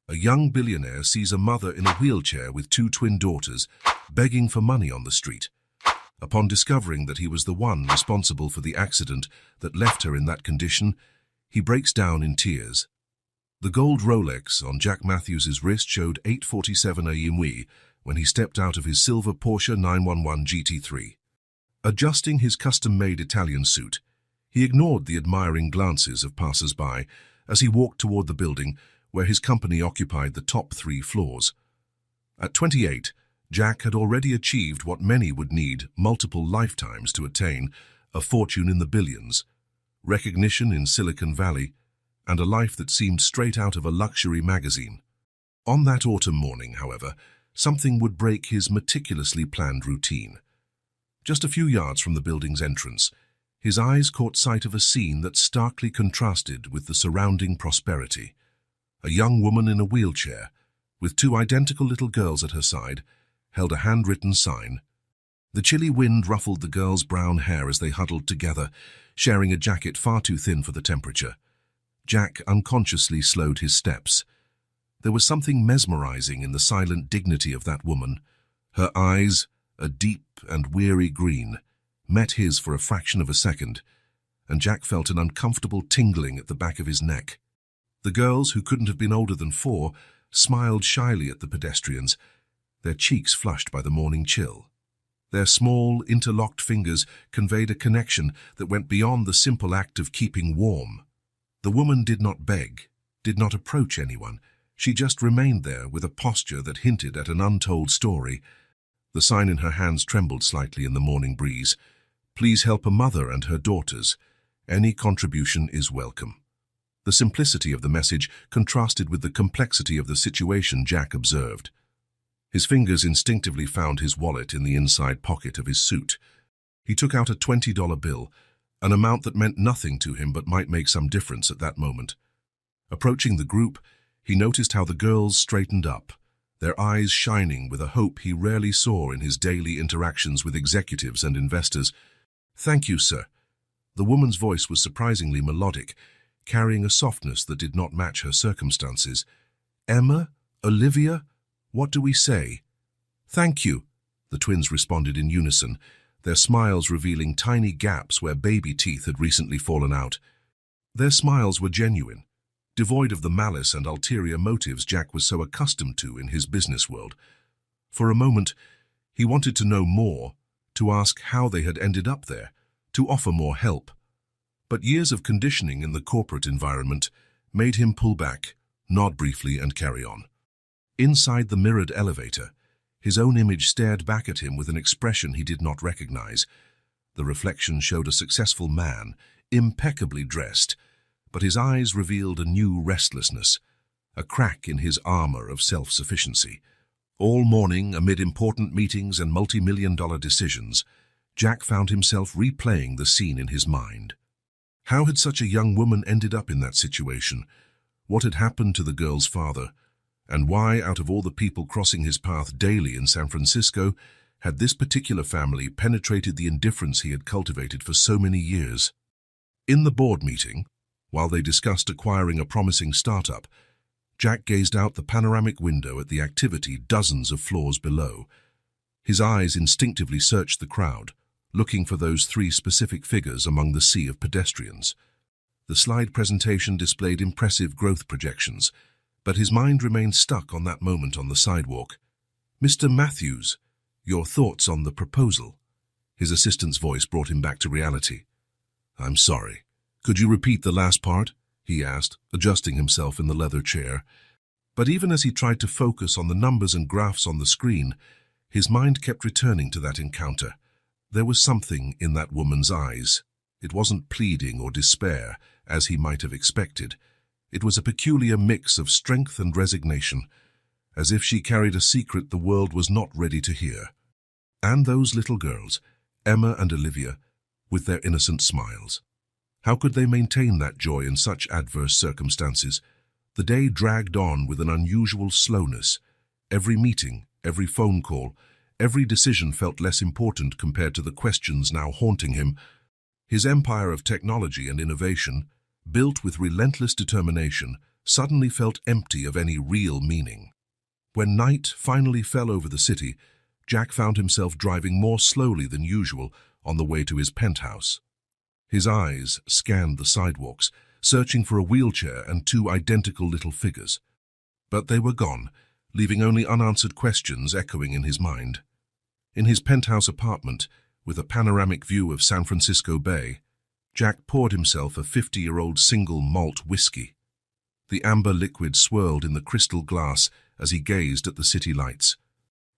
A young billionaire sees a mother in a wheelchair with two twin daughters begging for money on the street. Upon discovering that he was the one responsible for the accident that left her in that condition, he breaks down in tears. The gold Rolex on Jack Matthews's wrist showed 8:47 a.m. when he stepped out of his silver Porsche 911 GT3. Adjusting his custom-made Italian suit, he ignored the admiring glances of passers-by as he walked toward the building where his company occupied the top 3 floors. At 28, Jack had already achieved what many would need multiple lifetimes to attain: a fortune in the billions, recognition in Silicon Valley, and a life that seemed straight out of a luxury magazine. On that autumn morning, however, something would break his meticulously planned routine. Just a few yards from the building's entrance, his eyes caught sight of a scene that starkly contrasted with the surrounding prosperity. A young woman in a wheelchair, with 2 identical little girls at her side, held a handwritten sign. The chilly wind ruffled the girls' brown hair as they huddled together, sharing a jacket far too thin for the temperature. Jack unconsciously slowed his steps. There was something mesmerizing in the silent dignity of that woman. Her eyes, a deep and weary green, met his for a fraction of a second, and Jack felt an uncomfortable tingling at the back of his neck. The girls, who couldn't have been older than 4, smiled shyly at the pedestrians, their cheeks flushed by the morning chill. Their small, interlocked fingers conveyed a connection that went beyond the simple act of keeping warm. The woman did not beg, did not approach anyone. She just remained there with a posture that hinted at an untold story. The sign in her hands trembled slightly in the morning breeze. "Please help a mother and her daughters. Any contribution is welcome." The simplicity of the message contrasted with the complexity of the situation Jack observed. His fingers instinctively found his wallet in the inside pocket of his suit. He took out a $20 bill, an amount that meant nothing to him but might make some difference at that moment. Approaching the group, he noticed how the girls straightened up, their eyes shining with a hope he rarely saw in his daily interactions with executives and investors. "Thank you, sir." The woman's voice was surprisingly melodic, carrying a softness that did not match her circumstances. "Emma? Olivia? What do we say?" "Thank you," the twins responded in unison, their smiles revealing tiny gaps where baby teeth had recently fallen out. Their smiles were genuine, devoid of the malice and ulterior motives Jack was so accustomed to in his business world. For a moment, he wanted to know more, to ask how they had ended up there, to offer more help. But years of conditioning in the corporate environment made him pull back, nod briefly, and carry on. Inside the mirrored elevator, his own image stared back at him with an expression he did not recognize. The reflection showed a successful man, impeccably dressed, but his eyes revealed a new restlessness, a crack in his armor of self-sufficiency. All morning, amid important meetings and multi-million-dollar decisions, Jack found himself replaying the scene in his mind. How had such a young woman ended up in that situation? What had happened to the girl's father? And why, out of all the people crossing his path daily in San Francisco, had this particular family penetrated the indifference he had cultivated for so many years? In the board meeting, while they discussed acquiring a promising startup, Jack gazed out the panoramic window at the activity dozens of floors below. His eyes instinctively searched the crowd, looking for those 3 specific figures among the sea of pedestrians. The slide presentation displayed impressive growth projections, but his mind remained stuck on that moment on the sidewalk. "Mr. Matthews, your thoughts on the proposal?" His assistant's voice brought him back to reality. "I'm sorry. Could you repeat the last part?" he asked, adjusting himself in the leather chair. But even as he tried to focus on the numbers and graphs on the screen, his mind kept returning to that encounter. There was something in that woman's eyes. It wasn't pleading or despair, as he might have expected. It was a peculiar mix of strength and resignation, as if she carried a secret the world was not ready to hear. And those little girls, Emma and Olivia, with their innocent smiles. How could they maintain that joy in such adverse circumstances? The day dragged on with an unusual slowness. Every meeting, every phone call, every decision felt less important compared to the questions now haunting him. His empire of technology and innovation, built with relentless determination, suddenly felt empty of any real meaning. When night finally fell over the city, Jack found himself driving more slowly than usual on the way to his penthouse. His eyes scanned the sidewalks, searching for a wheelchair and two identical little figures. But they were gone, leaving only unanswered questions echoing in his mind. In his penthouse apartment, with a panoramic view of San Francisco Bay, Jack poured himself a 50-year-old single malt whiskey. The amber liquid swirled in the crystal glass as he gazed at the city lights.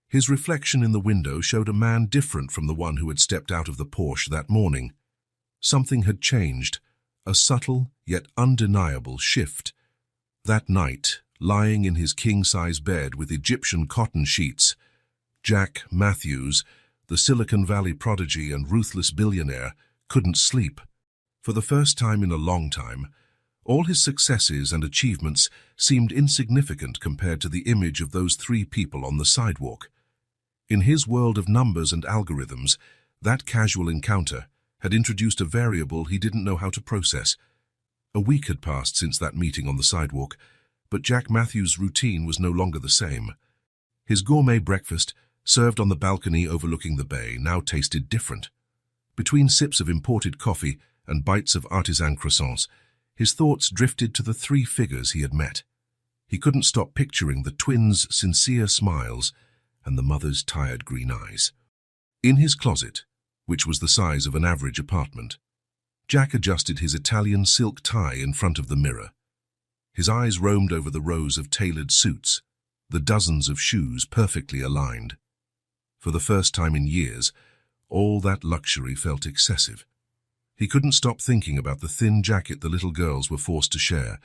His reflection in the window showed a man different from the one who had stepped out of the Porsche that morning. Something had changed, a subtle yet undeniable shift. That night, lying in his king-size bed with Egyptian cotton sheets, Jack Matthews, the Silicon Valley prodigy and ruthless billionaire, couldn't sleep. For the first time in a long time, all his successes and achievements seemed insignificant compared to the image of those three people on the sidewalk. In his world of numbers and algorithms, that casual encounter had introduced a variable he didn't know how to process. A week had passed since that meeting on the sidewalk, but Jack Matthews' routine was no longer the same. His gourmet breakfast, served on the balcony overlooking the bay, now tasted different. Between sips of imported coffee and bites of artisan croissants, his thoughts drifted to the three figures he had met. He couldn't stop picturing the twins' sincere smiles and the mother's tired green eyes. In his closet, which was the size of an average apartment, Jack adjusted his Italian silk tie in front of the mirror. His eyes roamed over the rows of tailored suits, the dozens of shoes perfectly aligned. For the first time in years, all that luxury felt excessive. He couldn't stop thinking about the thin jacket the little girls were forced to share.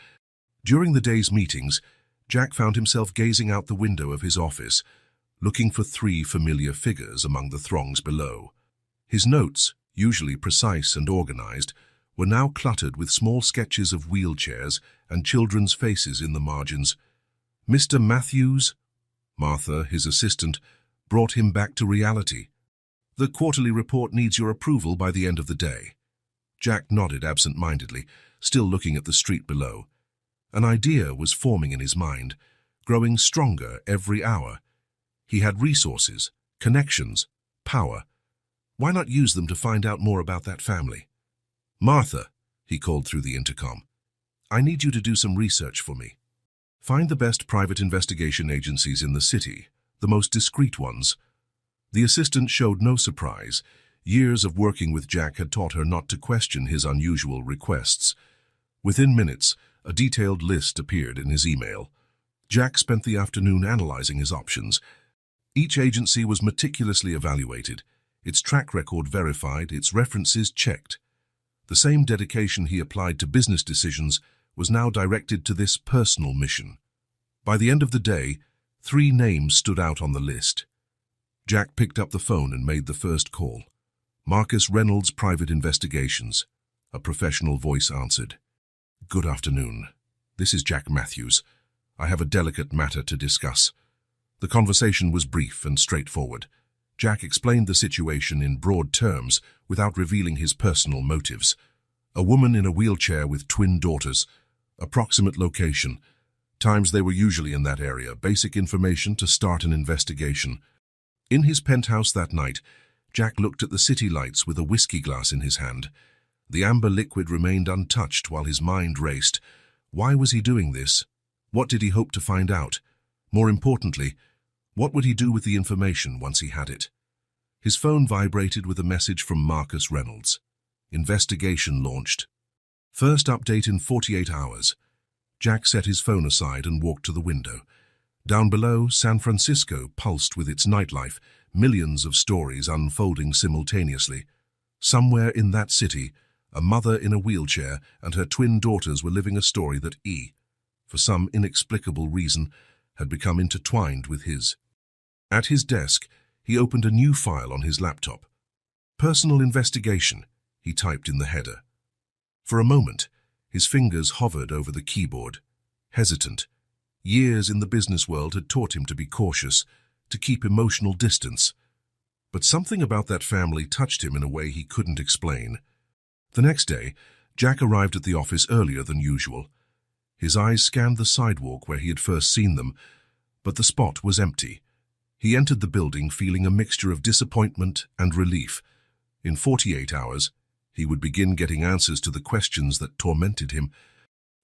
During the day's meetings, Jack found himself gazing out the window of his office, looking for three familiar figures among the throngs below. His notes, usually precise and organized, were now cluttered with small sketches of wheelchairs and children's faces in the margins. Mr. Matthews, Martha, his assistant, brought him back to reality. The quarterly report needs your approval by the end of the day. Jack nodded absent-mindedly, still looking at the street below. An idea was forming in his mind, growing stronger every hour. He had resources, connections, power. Why not use them to find out more about that family? Martha, he called through the intercom, I need you to do some research for me. Find the best private investigation agencies in the city, the most discreet ones. The assistant showed no surprise. Years of working with Jack had taught her not to question his unusual requests. Within minutes, a detailed list appeared in his email. Jack spent the afternoon analyzing his options. Each agency was meticulously evaluated, its track record verified, its references checked. The same dedication he applied to business decisions was now directed to this personal mission. By the end of the day, three names stood out on the list. Jack picked up the phone and made the first call. Marcus Reynolds, Private Investigations. A professional voice answered. Good afternoon. This is Jack Matthews. I have a delicate matter to discuss. The conversation was brief and straightforward. Jack explained the situation in broad terms without revealing his personal motives. A woman in a wheelchair with twin daughters. Approximate location. Times they were usually in that area. Basic information to start an investigation. In his penthouse that night, Jack looked at the city lights with a whiskey glass in his hand. The amber liquid remained untouched while his mind raced. Why was he doing this? What did he hope to find out? More importantly, what would he do with the information once he had it? His phone vibrated with a message from Marcus Reynolds. Investigation launched. First update in 48 hours. Jack set his phone aside and walked to the window. Down below, San Francisco pulsed with its nightlife, millions of stories unfolding simultaneously. Somewhere in that city, a mother in a wheelchair and her twin daughters were living a story that for some inexplicable reason, had become intertwined with his. At his desk, he opened a new file on his laptop. Personal investigation, he typed in the header. For a moment, his fingers hovered over the keyboard, hesitant. Years in the business world had taught him to be cautious, to keep emotional distance. But something about that family touched him in a way he couldn't explain. The next day, Jack arrived at the office earlier than usual. His eyes scanned the sidewalk where he had first seen them, but the spot was empty. He entered the building feeling a mixture of disappointment and relief. In 48 hours, he would begin getting answers to the questions that tormented him.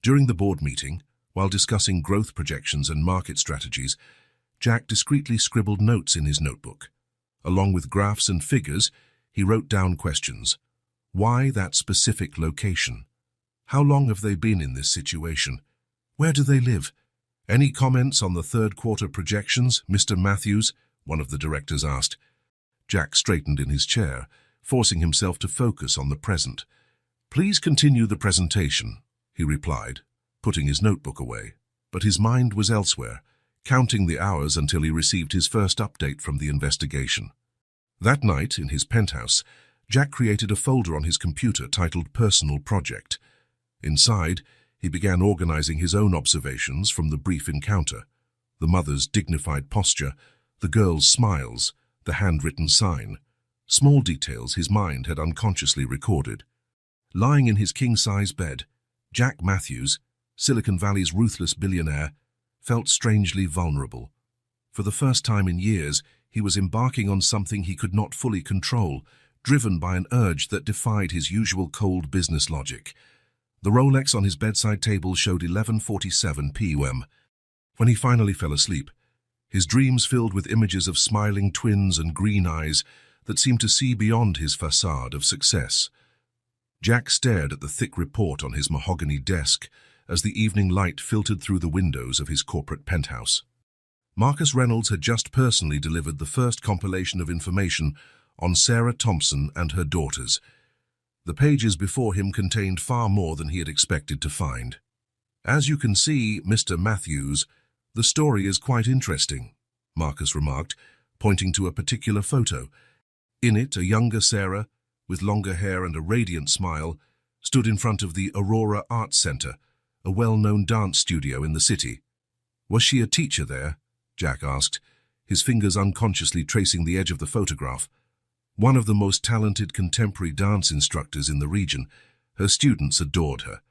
During the board meeting, while discussing growth projections and market strategies, Jack discreetly scribbled notes in his notebook. Along with graphs and figures, he wrote down questions. Why that specific location? How long have they been in this situation? Where do they live? Any comments on the third-quarter projections, Mr. Matthews? One of the directors asked. Jack straightened in his chair, forcing himself to focus on the present. Please continue the presentation, he replied, putting his notebook away. But his mind was elsewhere, counting the hours until he received his first update from the investigation. That night, in his penthouse, Jack created a folder on his computer titled Personal Project. Inside, he began organizing his own observations from the brief encounter: the mother's dignified posture, the girl's smiles, the handwritten sign. Small details his mind had unconsciously recorded. Lying in his king-size bed, Jack Matthews, Silicon Valley's ruthless billionaire, felt strangely vulnerable. For the first time in years, he was embarking on something he could not fully control, driven by an urge that defied his usual cold business logic. The Rolex on his bedside table showed 11:47 p.m. When he finally fell asleep, his dreams filled with images of smiling twins and green eyes that seemed to see beyond his facade of success. Jack stared at the thick report on his mahogany desk as the evening light filtered through the windows of his corporate penthouse. Marcus Reynolds had just personally delivered the first compilation of information on Sarah Thompson and her daughters. The pages before him contained far more than he had expected to find. As you can see, Mr. Matthews, the story is quite interesting, Marcus remarked, pointing to a particular photo. In it, a younger Sarah, with longer hair and a radiant smile, stood in front of the Aurora Center, a well-known dance studio in the city. Was she a teacher there? Jack asked, his fingers unconsciously tracing the edge of the photograph. One of the most talented contemporary dance instructors in the region, her students adored her.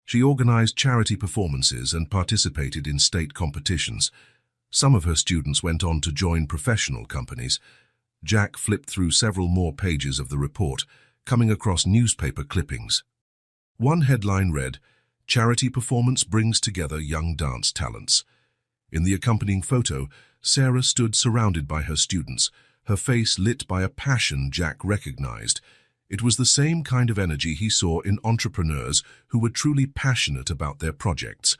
She organized charity performances and participated in state competitions. Some of her students went on to join professional companies. Jack flipped through several more pages of the report, coming across newspaper clippings. One headline read, "Charity performance brings together young dance talents." In the accompanying photo, Sarah stood surrounded by her students, her face lit by a passion Jack recognized. It was the same kind of energy he saw in entrepreneurs who were truly passionate about their projects.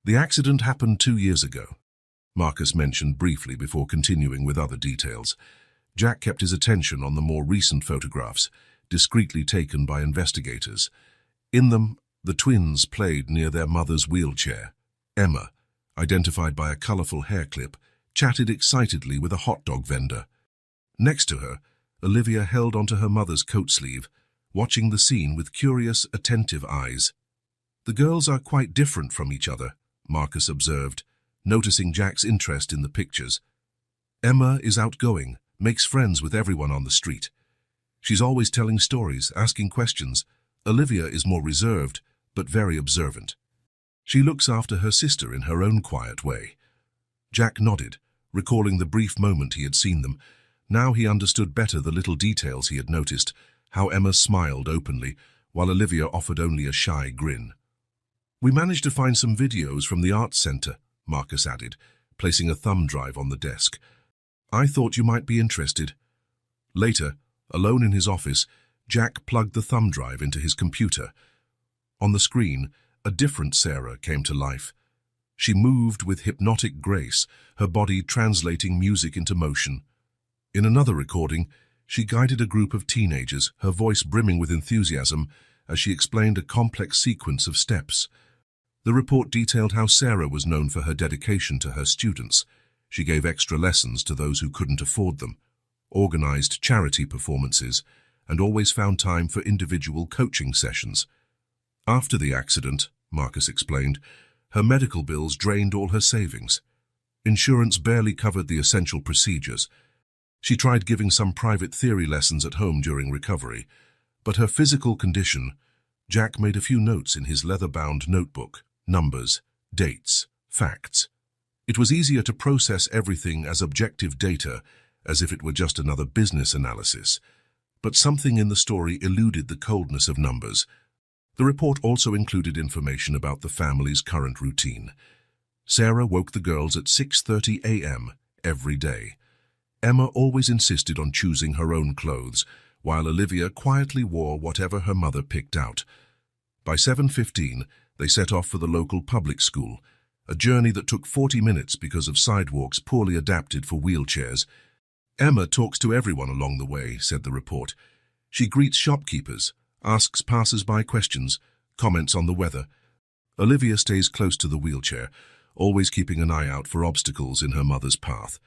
The accident happened 2 years ago, Marcus mentioned briefly before continuing with other details. Jack kept his attention on the more recent photographs, discreetly taken by investigators. In them, the twins played near their mother's wheelchair. Emma, identified by a colorful hair clip, chatted excitedly with a hot dog vendor. Next to her, Olivia held onto her mother's coat sleeve, watching the scene with curious, attentive eyes. The girls are quite different from each other, Marcus observed, noticing Jack's interest in the pictures. Emma is outgoing, makes friends with everyone on the street. She's always telling stories, asking questions. Olivia is more reserved, but very observant. She looks after her sister in her own quiet way. Jack nodded, recalling the brief moment he had seen them. Now he understood better the little details he had noticed, how Emma smiled openly, while Olivia offered only a shy grin. "We managed to find some videos from the Arts Center," Marcus added, placing a thumb drive on the desk. "I thought you might be interested." Later, alone in his office, Jack plugged the thumb drive into his computer. On the screen, a different Sarah came to life. She moved with hypnotic grace, her body translating music into motion. In another recording, she guided a group of teenagers, her voice brimming with enthusiasm as she explained a complex sequence of steps. The report detailed how Sarah was known for her dedication to her students. She gave extra lessons to those who couldn't afford them, organized charity performances, and always found time for individual coaching sessions. After the accident, Marcus explained, her medical bills drained all her savings. Insurance barely covered the essential procedures. She tried giving some private theory lessons at home during recovery, but her physical condition— Jack made a few notes in his leather-bound notebook, numbers, dates, facts. It was easier to process everything as objective data, as if it were just another business analysis. But something in the story eluded the coldness of numbers. The report also included information about the family's current routine. Sarah woke the girls at 6:30 a.m. every day. Emma always insisted on choosing her own clothes, while Olivia quietly wore whatever her mother picked out. By 7:15, they set off for the local public school, a journey that took 40 minutes because of sidewalks poorly adapted for wheelchairs. Emma talks to everyone along the way, said the report. She greets shopkeepers, asks passers-by questions, comments on the weather. Olivia stays close to the wheelchair, always keeping an eye out for obstacles in her mother's path.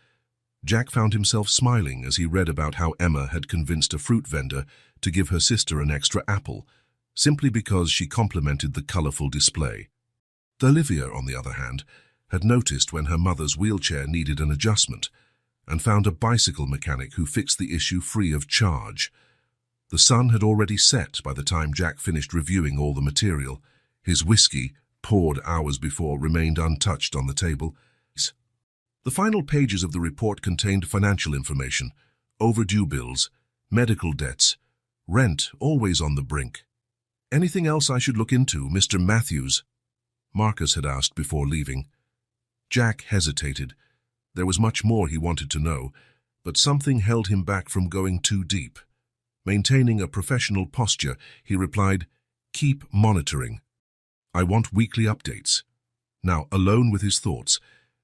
Jack found himself smiling as he read about how Emma had convinced a fruit vendor to give her sister an extra apple, simply because she complimented the colorful display. Olivia, on the other hand, had noticed when her mother's wheelchair needed an adjustment, and found a bicycle mechanic who fixed the issue free of charge. The sun had already set by the time Jack finished reviewing all the material. His whiskey, poured hours before, remained untouched on the table. The final pages of the report contained financial information, overdue bills, medical debts, rent always on the brink. "Anything else I should look into, Mr. Matthews?" Marcus had asked before leaving. Jack hesitated. There was much more he wanted to know, but something held him back from going too deep. Maintaining a professional posture, he replied, "Keep monitoring. I want weekly updates." Now, alone with his thoughts,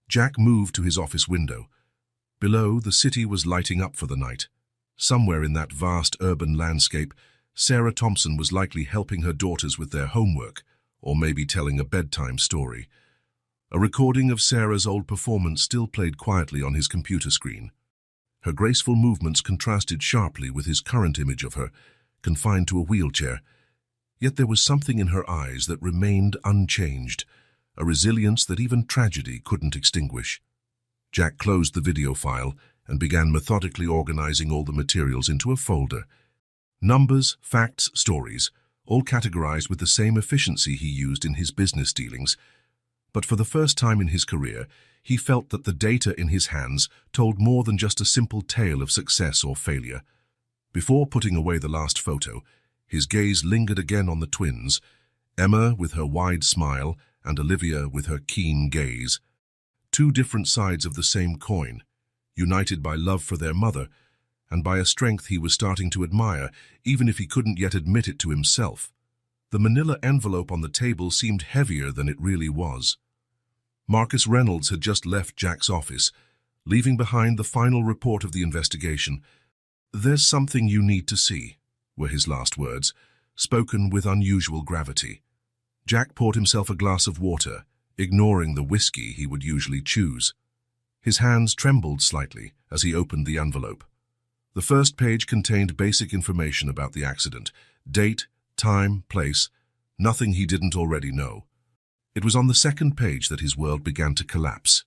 Jack moved to his office window. Below, the city was lighting up for the night. Somewhere in that vast urban landscape, Sarah Thompson was likely helping her daughters with their homework, or maybe telling a bedtime story. A recording of Sarah's old performance still played quietly on his computer screen. Her graceful movements contrasted sharply with his current image of her, confined to a wheelchair. Yet there was something in her eyes that remained unchanged, a resilience that even tragedy couldn't extinguish. Jack closed the video file and began methodically organizing all the materials into a folder. Numbers, facts, stories, all categorized with the same efficiency he used in his business dealings. But for the first time in his career, he felt that the data in his hands told more than just a simple tale of success or failure. Before putting away the last photo, his gaze lingered again on the twins, Emma with her wide smile and Olivia with her keen gaze. Two different sides of the same coin, united by love for their mother and by a strength he was starting to admire, even if he couldn't yet admit it to himself. The manila envelope on the table seemed heavier than it really was. Marcus Reynolds had just left Jack's office, leaving behind the final report of the investigation. "There's something you need to see," were his last words, spoken with unusual gravity. Jack poured himself a glass of water, ignoring the whiskey he would usually choose. His hands trembled slightly as he opened the envelope. The first page contained basic information about the accident: date, time, place, nothing he didn't already know. It was on the second page that his world began to collapse.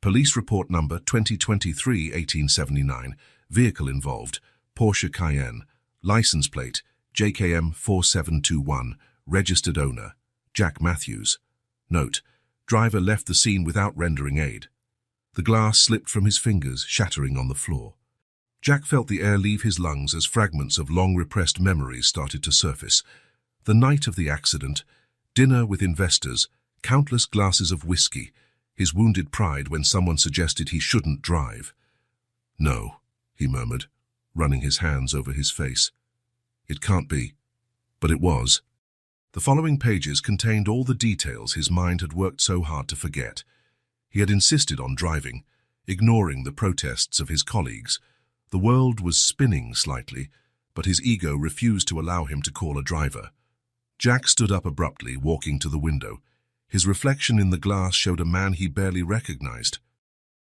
Police report number 2023-1879, vehicle involved, Porsche Cayenne, license plate, JKM 4721, registered owner, Jack Matthews. Note, driver left the scene without rendering aid. The glass slipped from his fingers, shattering on the floor. Jack felt the air leave his lungs as fragments of long-repressed memories started to surface. The night of the accident, dinner with investors, countless glasses of whiskey, his wounded pride when someone suggested he shouldn't drive. "No," he murmured, running his hands over his face. "It can't be." But it was. The following pages contained all the details his mind had worked so hard to forget. He had insisted on driving, ignoring the protests of his colleagues. The world was spinning slightly, but his ego refused to allow him to call a driver. Jack stood up abruptly, walking to the window. His reflection in the glass showed a man he barely recognized.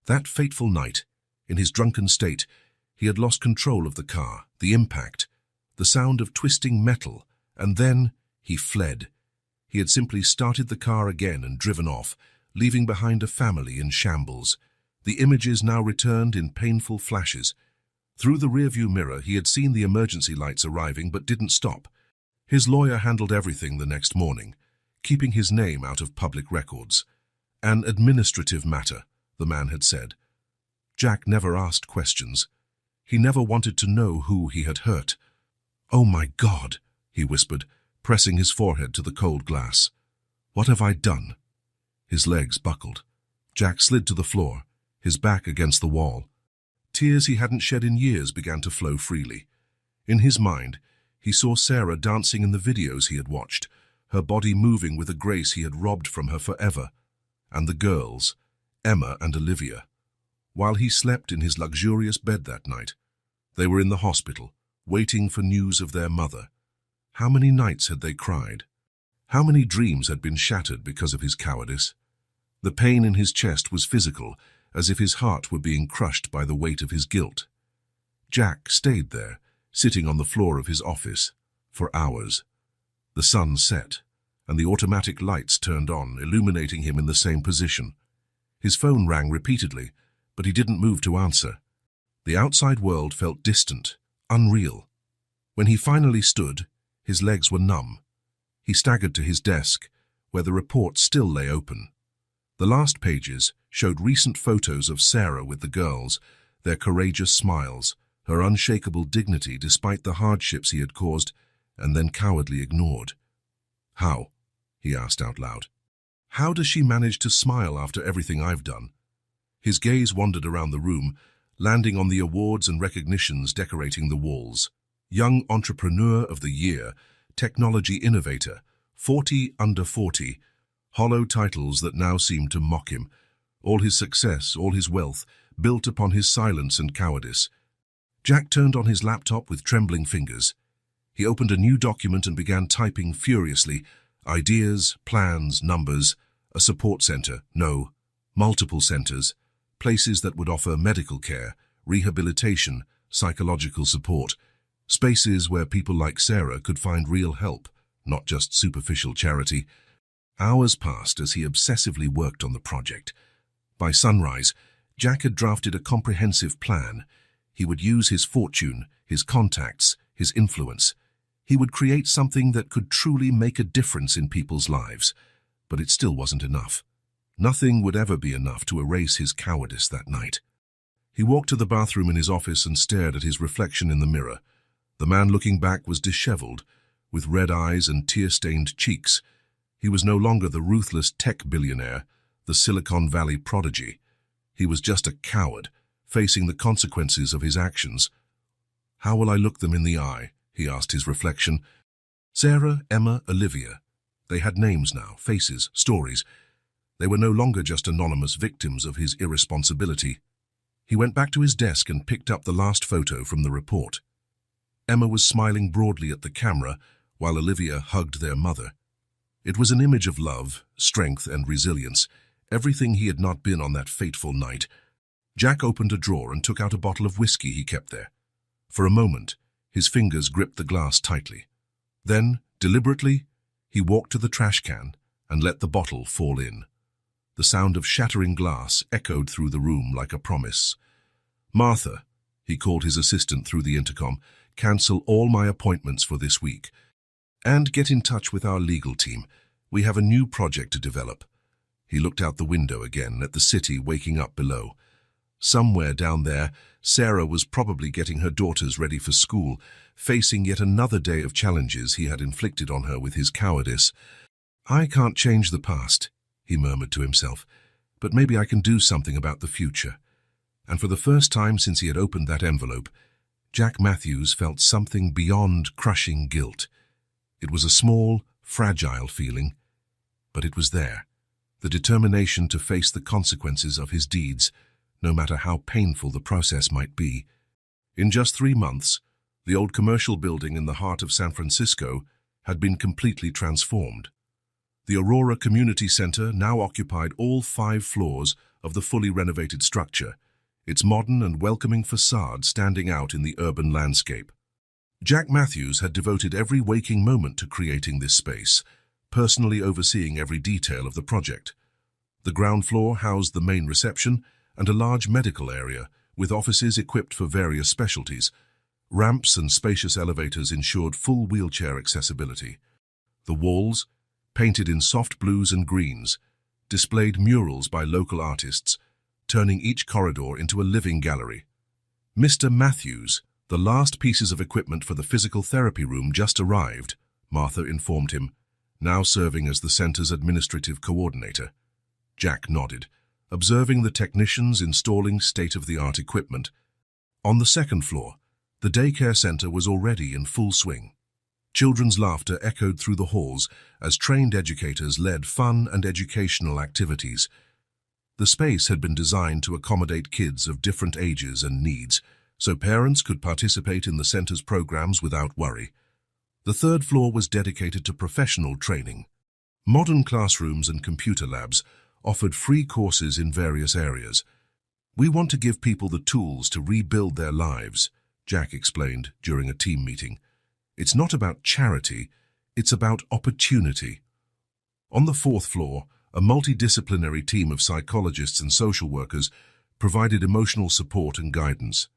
That fateful night, in his drunken state, he had lost control of the car, the impact, the sound of twisting metal, and then he fled. He had simply started the car again and driven off, leaving behind a family in shambles. The images now returned in painful flashes. Through the rearview mirror, he had seen the emergency lights arriving but didn't stop. His lawyer handled everything the next morning. keeping his name out of public records. An administrative matter, the man had said. Jack never asked questions. He never wanted to know who he had hurt. "Oh my God," he whispered, pressing his forehead to the cold glass. "What have I done?" His legs buckled. Jack slid to the floor, his back against the wall. Tears he hadn't shed in years began to flow freely. In his mind, he saw Sarah dancing in the videos he had watched, her body moving with a grace he had robbed from her forever. And the girls, Emma and Olivia. While he slept in his luxurious bed that night, they were in the hospital, waiting for news of their mother. How many nights had they cried? How many dreams had been shattered because of his cowardice? The pain in his chest was physical, as if his heart were being crushed by the weight of his guilt. Jack stayed there, sitting on the floor of his office, for hours. The sun set, and the automatic lights turned on, illuminating him in the same position. His phone rang repeatedly, but he didn't move to answer. The outside world felt distant, unreal. When he finally stood, his legs were numb. He staggered to his desk, where the report still lay open. The last pages showed recent photos of Sarah with the girls, their courageous smiles, her unshakable dignity despite the hardships he had caused and then cowardly ignored. "How?" he asked out loud. "How does she manage to smile after everything I've done?" His gaze wandered around the room, landing on the awards and recognitions decorating the walls. Young Entrepreneur of the Year, Technology Innovator, 40 under 40, hollow titles that now seemed to mock him. All his success, all his wealth, built upon his silence and cowardice. Jack turned on his laptop with trembling fingers. He opened a new document and began typing furiously. Ideas, plans, numbers, a support center, no, multiple centers, places that would offer medical care, rehabilitation, psychological support, spaces where people like Sarah could find real help, not just superficial charity. Hours passed as he obsessively worked on the project. By sunrise, Jack had drafted a comprehensive plan. He would use his fortune, his contacts, his influence. He would create something that could truly make a difference in people's lives. But it still wasn't enough. Nothing would ever be enough to erase his cowardice that night. He walked to the bathroom in his office and stared at his reflection in the mirror. The man looking back was disheveled, with red eyes and tear-stained cheeks. He was no longer the ruthless tech billionaire, the Silicon Valley prodigy. He was just a coward, facing the consequences of his actions. "How will I look them in the eye?" he asked his reflection. Sarah, Emma, Olivia. They had names now, faces, stories. They were no longer just anonymous victims of his irresponsibility. He went back to his desk and picked up the last photo from the report. Emma was smiling broadly at the camera, while Olivia hugged their mother. It was an image of love, strength, and resilience, everything he had not been on that fateful night. Jack opened a drawer and took out a bottle of whiskey he kept there. For a moment, his fingers gripped the glass tightly. Then, deliberately, he walked to the trash can and let the bottle fall in. The sound of shattering glass echoed through the room like a promise. "Martha," he called his assistant through the intercom, "cancel all my appointments for this week. And get in touch with our legal team. We have a new project to develop." He looked out the window again at the city waking up below. Somewhere down there, Sarah was probably getting her daughters ready for school, facing yet another day of challenges he had inflicted on her with his cowardice. "I can't change the past," he murmured to himself, "but maybe I can do something about the future." And for the first time since he had opened that envelope, Jack Matthews felt something beyond crushing guilt. It was a small, fragile feeling, but it was there. The determination to face the consequences of his deeds, no matter how painful the process might be. In just 3 months, the old commercial building in the heart of San Francisco had been completely transformed. The Aurora Community Center now occupied all 5 floors of the fully renovated structure, its modern and welcoming facade standing out in the urban landscape. Jack Matthews had devoted every waking moment to creating this space, personally overseeing every detail of the project. The ground floor housed the main reception and a large medical area with offices equipped for various specialties. Ramps and spacious elevators ensured full wheelchair accessibility. The walls, painted in soft blues and greens, displayed murals by local artists, turning each corridor into a living gallery. Mr. Matthews, the last pieces of equipment for the physical therapy room just arrived, Martha informed him, now serving as the center's administrative coordinator. Jack nodded, observing the technicians installing state-of-the-art equipment. On the second floor, the daycare center was already in full swing. Children's laughter echoed through the halls as trained educators led fun and educational activities. The space had been designed to accommodate kids of different ages and needs, so parents could participate in the center's programs without worry. The third floor was dedicated to professional training. Modern classrooms and computer labs offered free courses in various areas. "We want to give people the tools to rebuild their lives," Jack explained during a team meeting. "It's not about charity, it's about opportunity." On the fourth floor, a multidisciplinary team of psychologists and social workers provided emotional support and guidance.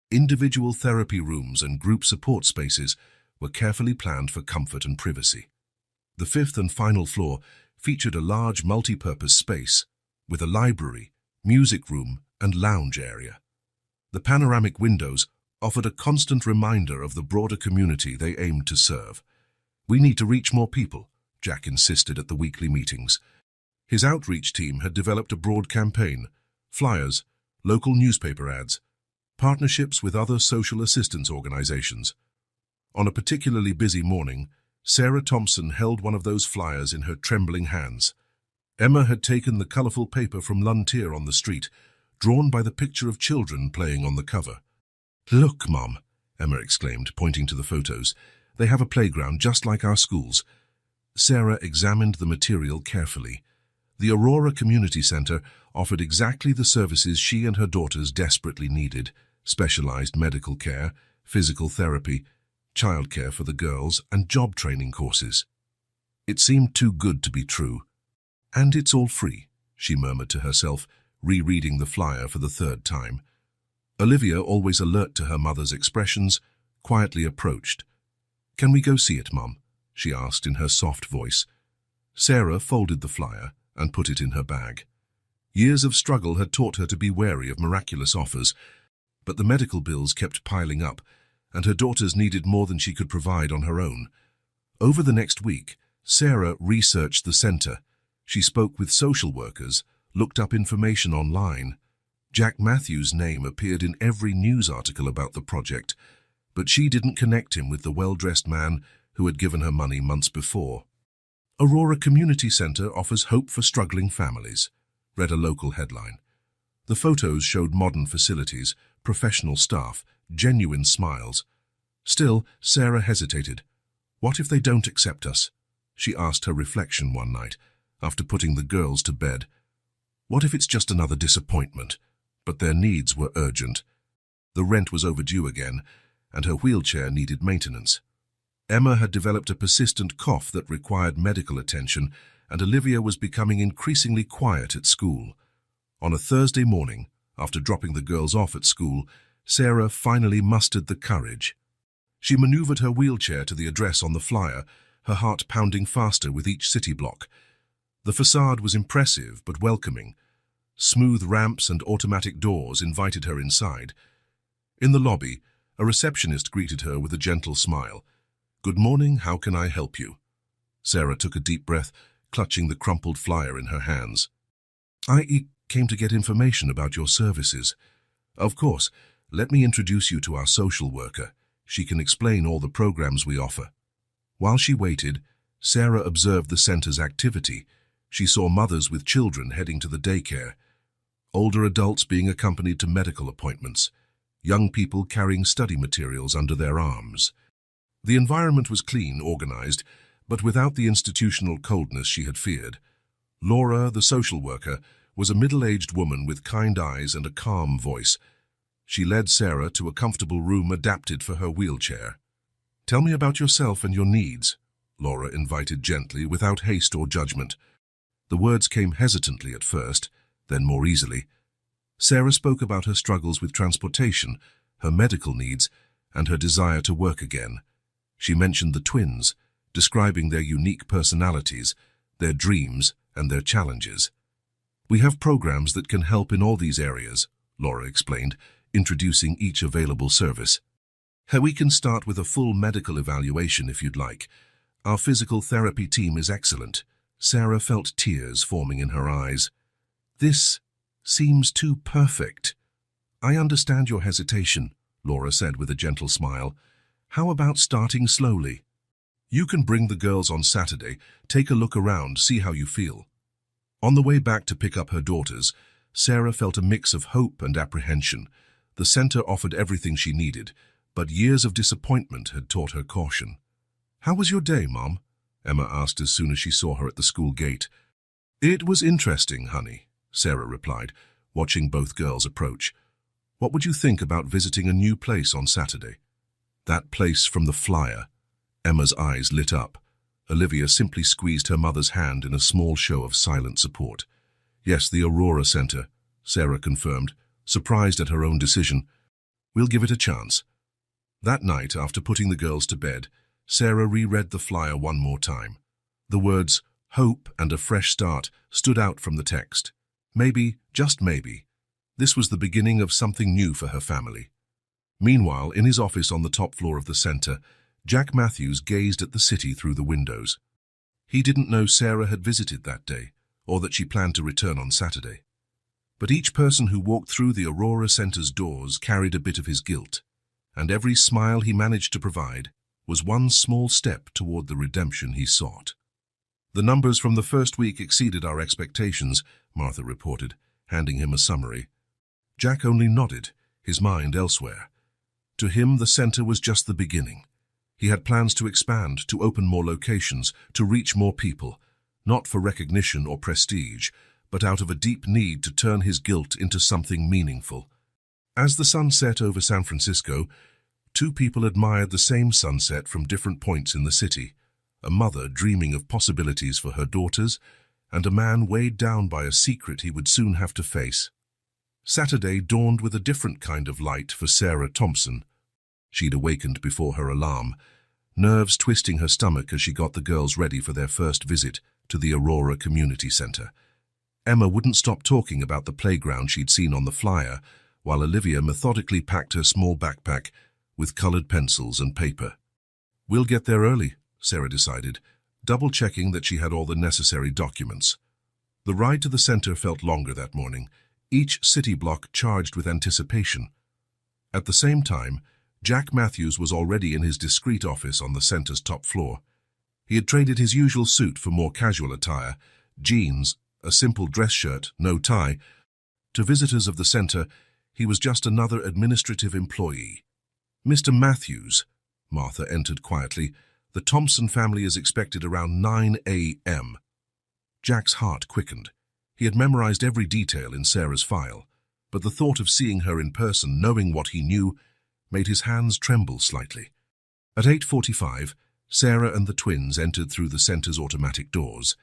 Individual therapy rooms and group support spaces were carefully planned for comfort and privacy. The fifth and final floor featured a large multi-purpose space with a library, music room, and lounge area. The panoramic windows offered a constant reminder of the broader community they aimed to serve. "We need to reach more people," Jack insisted at the weekly meetings. His outreach team had developed a broad campaign: flyers, local newspaper ads, partnerships with other social assistance organizations. On a particularly busy morning, Sarah Thompson held one of those flyers in her trembling hands. Emma had taken the colorful paper from Luntier on the street, drawn by the picture of children playing on the cover. "Look, Mom," Emma exclaimed, pointing to the photos. "They have a playground just like our schools." Sarah examined the material carefully. The Aurora Community Center offered exactly the services she and her daughters desperately needed: specialized medical care, physical therapy, childcare for the girls, and job training courses. It seemed too good to be true. "And it's all free," she murmured to herself, rereading the flyer for the third time. Olivia, always alert to her mother's expressions, quietly approached. "Can we go see it, Mum?" she asked in her soft voice. Sarah folded the flyer and put it in her bag. Years of struggle had taught her to be wary of miraculous offers, but the medical bills kept piling up, and her daughters needed more than she could provide on her own. Over the next week, Sarah researched the center. She spoke with social workers, looked up information online. Jack Matthews' name appeared in every news article about the project, but she didn't connect him with the well-dressed man who had given her money months before. "Aurora Community Center offers hope for struggling families," read a local headline. The photos showed modern facilities, professional staff, genuine smiles. Still, Sarah hesitated. "What if they don't accept us?" she asked her reflection one night, after putting the girls to bed. "What if it's just another disappointment?" But their needs were urgent. The rent was overdue again, and her wheelchair needed maintenance. Emma had developed a persistent cough that required medical attention, and Olivia was becoming increasingly quiet at school. On a Thursday morning, after dropping the girls off at school, Sarah finally mustered the courage. She maneuvered her wheelchair to the address on the flyer, her heart pounding faster with each city block. The facade was impressive but welcoming. Smooth ramps and automatic doors invited her inside. In the lobby, a receptionist greeted her with a gentle smile. "Good morning, how can I help you?" Sarah took a deep breath, clutching the crumpled flyer in her hands. "I came to get information about your services." "Of course. Let me introduce you to our social worker. She can explain all the programs we offer." While she waited, Sarah observed the center's activity. She saw mothers with children heading to the daycare, older adults being accompanied to medical appointments, young people carrying study materials under their arms. The environment was clean, organized, but without the institutional coldness she had feared. Laura, the social worker, was a middle-aged woman with kind eyes and a calm voice. She led Sarah to a comfortable room adapted for her wheelchair. "Tell me about yourself and your needs," Laura invited gently, without haste or judgment. The words came hesitantly at first, then more easily. Sarah spoke about her struggles with transportation, her medical needs, and her desire to work again. She mentioned the twins, describing their unique personalities, their dreams, and their challenges. "We have programs that can help in all these areas," Laura explained, introducing each available service. "We can start with a full medical evaluation if you'd like. Our physical therapy team is excellent." Sarah felt tears forming in her eyes. "This seems too perfect." "I understand your hesitation," Laura said with a gentle smile. "How about starting slowly? You can bring the girls on Saturday, take a look around, see how you feel." On the way back to pick up her daughters, Sarah felt a mix of hope and apprehension. The center offered everything she needed, but years of disappointment had taught her caution. "How was your day, Mom?" Emma asked as soon as she saw her at the school gate. "It was interesting, honey," Sarah replied, watching both girls approach. "What would you think about visiting a new place on Saturday?" "That place from the flyer." Emma's eyes lit up. Olivia simply squeezed her mother's hand in a small show of silent support. "Yes, the Aurora Center," Sarah confirmed, surprised at her own decision. "We'll give it a chance." That night, after putting the girls to bed, Sarah reread the flyer one more time. The words, "hope and a fresh start," stood out from the text. Maybe, just maybe, this was the beginning of something new for her family. Meanwhile, in his office on the top floor of the center, Jack Matthews gazed at the city through the windows. He didn't know Sarah had visited that day, or that she planned to return on Saturday. But each person who walked through the Aurora Center's doors carried a bit of his guilt, and every smile he managed to provide was one small step toward the redemption he sought. "The numbers from the first week exceeded our expectations," Martha reported, handing him a summary. Jack only nodded, his mind elsewhere. To him, the center was just the beginning. He had plans to expand, to open more locations, to reach more people, not for recognition or prestige, but out of a deep need to turn his guilt into something meaningful. As the sun set over San Francisco, two people admired the same sunset from different points in the city, a mother dreaming of possibilities for her daughters, and a man weighed down by a secret he would soon have to face. Saturday dawned with a different kind of light for Sarah Thompson. She'd awakened before her alarm, nerves twisting her stomach as she got the girls ready for their first visit to the Aurora Community Center. Emma wouldn't stop talking about the playground she'd seen on the flyer, while Olivia methodically packed her small backpack with colored pencils and paper. "We'll get there early," Sarah decided, double-checking that she had all the necessary documents. The ride to the center felt longer that morning, each city block charged with anticipation. At the same time, Jack Matthews was already in his discreet office on the center's top floor. He had traded his usual suit for more casual attire, jeans, a simple dress shirt, no tie. To visitors of the center, he was just another administrative employee. "Mr. Matthews," Martha entered quietly, "the Thompson family is expected around 9 a.m. Jack's heart quickened. He had memorized every detail in Sarah's file, but the thought of seeing her in person, knowing what he knew, made his hands tremble slightly. At 8:45, Sarah and the twins entered through the center's automatic doors.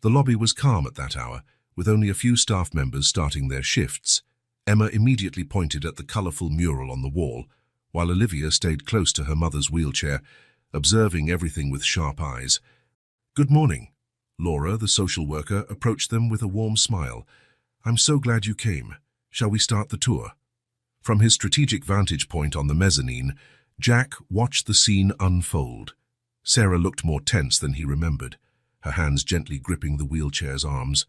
The lobby was calm at that hour, with only a few staff members starting their shifts. Emma immediately pointed at the colorful mural on the wall, while Olivia stayed close to her mother's wheelchair, observing everything with sharp eyes. "Good morning." Laura, the social worker, approached them with a warm smile. "I'm so glad you came. Shall we start the tour?" From his strategic vantage point on the mezzanine, Jack watched the scene unfold. Sarah looked more tense than he remembered, her hands gently gripping the wheelchair's arms.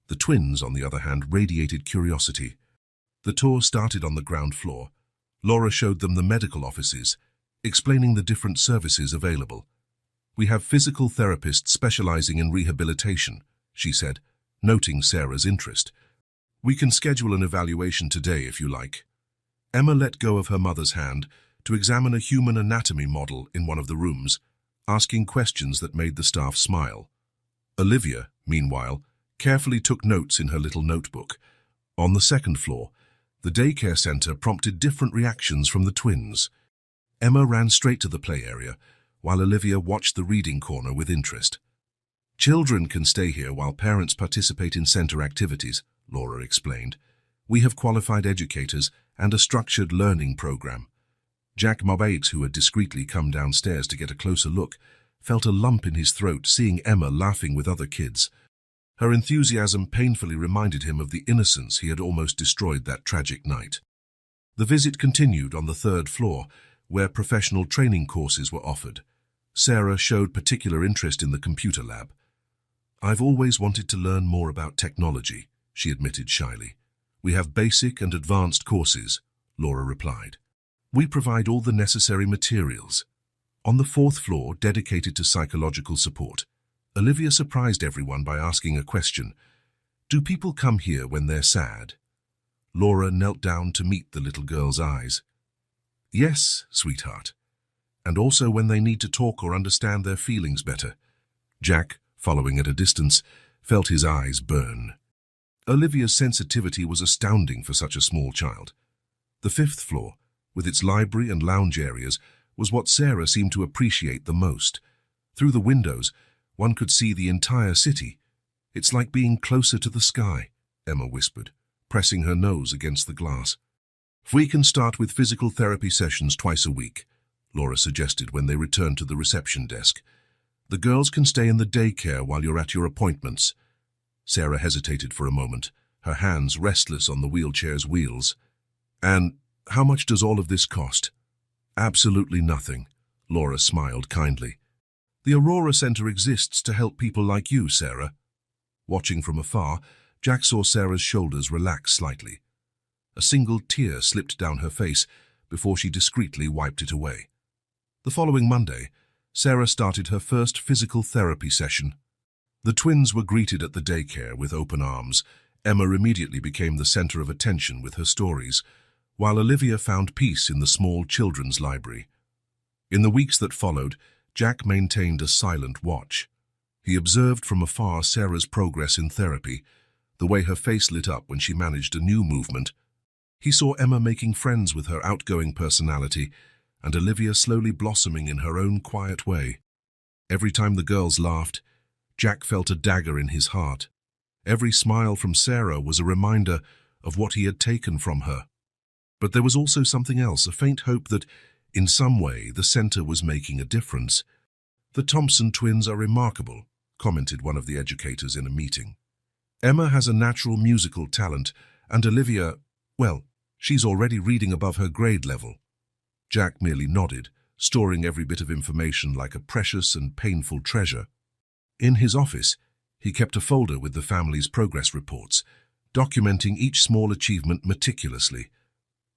The twins, on the other hand, radiated curiosity. The tour started on the ground floor. Laura showed them the medical offices, explaining the different services available. "We have physical therapists specializing in rehabilitation," she said, noting Sarah's interest. "We can schedule an evaluation today if you like." Emma let go of her mother's hand to examine a human anatomy model in one of the rooms, asking questions that made the staff smile. Olivia, meanwhile, carefully took notes in her little notebook. On the second floor, the daycare center prompted different reactions from the twins. Emma ran straight to the play area, while Olivia watched the reading corner with interest. "Children can stay here while parents participate in center activities," Laura explained. "We have qualified educators and a structured learning program." Jack Mabait, who had discreetly come downstairs to get a closer look, felt a lump in his throat seeing Emma laughing with other kids. Her enthusiasm painfully reminded him of the innocence he had almost destroyed that tragic night. The visit continued on the 3rd floor, where professional training courses were offered. Sarah showed particular interest in the computer lab. "I've always wanted to learn more about technology," she admitted shyly. "We have basic and advanced courses," Laura replied. "We provide all the necessary materials." On the 4th floor, dedicated to psychological support, Olivia surprised everyone by asking a question. "Do people come here when they're sad?" Laura knelt down to meet the little girl's eyes. "Yes, sweetheart. And also when they need to talk or understand their feelings better." Jack, following at a distance, felt his eyes burn. Olivia's sensitivity was astounding for such a small child. The 5th floor, with its library and lounge areas, was what Sarah seemed to appreciate the most. Through the windows, one could see the entire city. "It's like being closer to the sky," Emma whispered, pressing her nose against the glass. "We can start with physical therapy sessions twice a week," Laura suggested when they returned to the reception desk. "The girls can stay in the daycare while you're at your appointments." Sarah hesitated for a moment, her hands restless on the wheelchair's wheels. "And how much does all of this cost?" "Absolutely nothing," Laura smiled kindly. "The Aurora Center exists to help people like you, Sarah." Watching from afar, Jack saw Sarah's shoulders relax slightly. A single tear slipped down her face before she discreetly wiped it away. The following Monday, Sarah started her first physical therapy session. The twins were greeted at the daycare with open arms. Emma immediately became the center of attention with her stories, while Olivia found peace in the small children's library. In the weeks that followed, Jack maintained a silent watch. He observed from afar Sarah's progress in therapy, the way her face lit up when she managed a new movement. He saw Emma making friends with her outgoing personality, and Olivia slowly blossoming in her own quiet way. Every time the girls laughed, Jack felt a dagger in his heart. Every smile from Sarah was a reminder of what he had taken from her. But there was also something else, a faint hope that, in some way, the center was making a difference. "The Thompson twins are remarkable," commented one of the educators in a meeting. "Emma has a natural musical talent, and Olivia, well, she's already reading above her grade level." Jack merely nodded, storing every bit of information like a precious and painful treasure. In his office, he kept a folder with the family's progress reports, documenting each small achievement meticulously.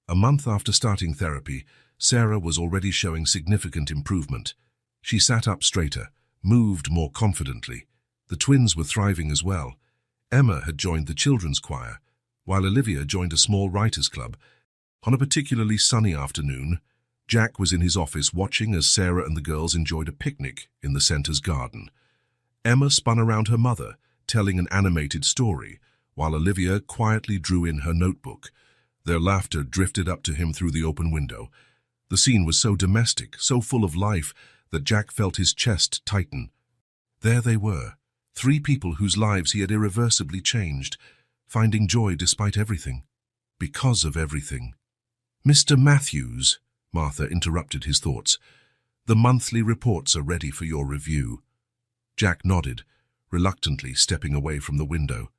A month after starting therapy, Sarah was already showing significant improvement. She sat up straighter, moved more confidently. The twins were thriving as well. Emma had joined the children's choir, while Olivia joined a small writers' club. On a particularly sunny afternoon, Jack was in his office watching as Sarah and the girls enjoyed a picnic in the center's garden. Emma spun around her mother, telling an animated story, while Olivia quietly drew in her notebook. Their laughter drifted up to him through the open window. The scene was so domestic, so full of life, that Jack felt his chest tighten. There they were, 3 people whose lives he had irreversibly changed, finding joy despite everything, because of everything. "Mr. Matthews," Martha interrupted his thoughts, "the monthly reports are ready for your review." Jack nodded, reluctantly stepping away from the window.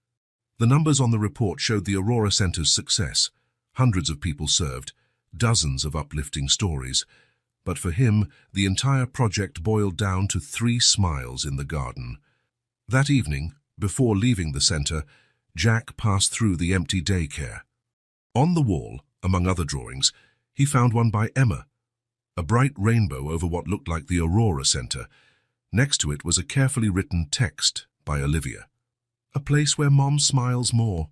The numbers on the report showed the Aurora Center's success. Hundreds of people served, dozens of uplifting stories. But for him, the entire project boiled down to 3 smiles in the garden. That evening, before leaving the center, Jack passed through the empty daycare. On the wall, among other drawings, he found one by Emma, a bright rainbow over what looked like the Aurora Center. Next to it was a carefully written text by Olivia. "A place where Mom smiles more."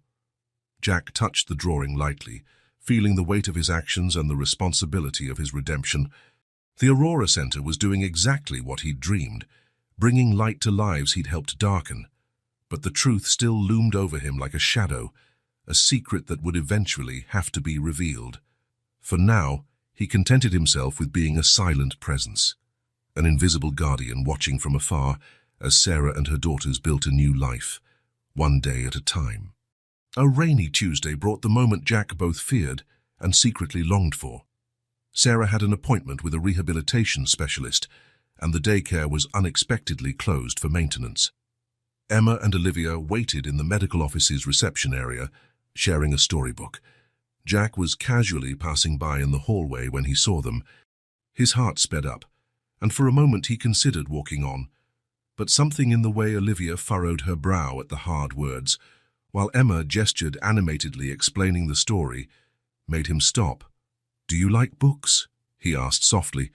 Jack touched the drawing lightly, feeling the weight of his actions and the responsibility of his redemption. The Aurora Center was doing exactly what he'd dreamed, bringing light to lives he'd helped darken. But the truth still loomed over him like a shadow, a secret that would eventually have to be revealed. For now, he contented himself with being a silent presence, an invisible guardian watching from afar as Sarah and her daughters built a new life, one day at a time. A rainy Tuesday brought the moment Jack both feared and secretly longed for. Sarah had an appointment with a rehabilitation specialist, and the daycare was unexpectedly closed for maintenance. Emma and Olivia waited in the medical office's reception area, sharing a storybook. Jack was casually passing by in the hallway when he saw them. His heart sped up, and for a moment he considered walking on. But something in the way Olivia furrowed her brow at the hard words, while Emma gestured animatedly explaining the story, made him stop. "Do you like books?" he asked softly,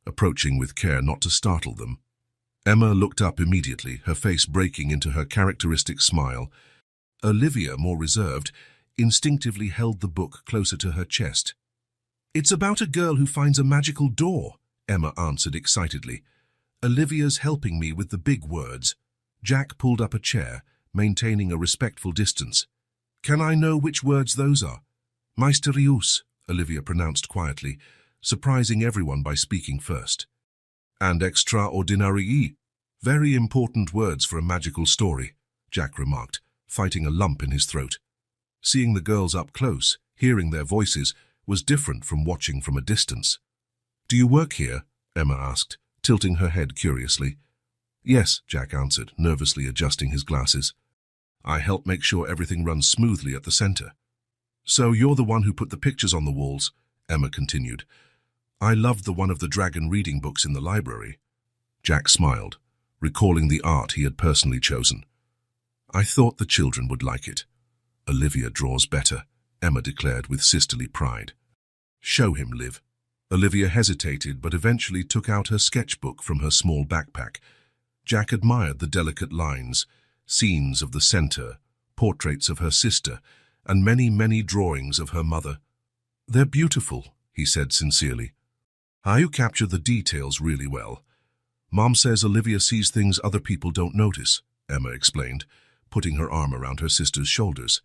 approaching with care not to startle them. Emma looked up immediately, her face breaking into her characteristic smile. Olivia, more reserved, instinctively held the book closer to her chest. "It's about a girl who finds a magical door," Emma answered excitedly. "Olivia's helping me with the big words." Jack pulled up a chair, maintaining a respectful distance. "Can I know which words those are?" "Mysterious," Olivia pronounced quietly, surprising everyone by speaking first. "And extraordinary. Very important words for a magical story," Jack remarked, fighting a lump in his throat. Seeing the girls up close, hearing their voices, was different from watching from a distance. "Do you work here?" Emma asked, tilting her head curiously. "Yes," Jack answered, nervously adjusting his glasses. "I help make sure everything runs smoothly at the center." "So you're the one who put the pictures on the walls," Emma continued. "I loved the one of the dragon reading books in the library." Jack smiled, recalling the art he had personally chosen. "I thought the children would like it." "Olivia draws better," Emma declared with sisterly pride. "Show him, Liv." Olivia hesitated but eventually took out her sketchbook from her small backpack. Jack admired the delicate lines, scenes of the center, portraits of her sister, and many, many drawings of her mother. "They're beautiful," he said sincerely. "You capture the details really well. Mom says Olivia sees things other people don't notice," Emma explained, putting her arm around her sister's shoulders.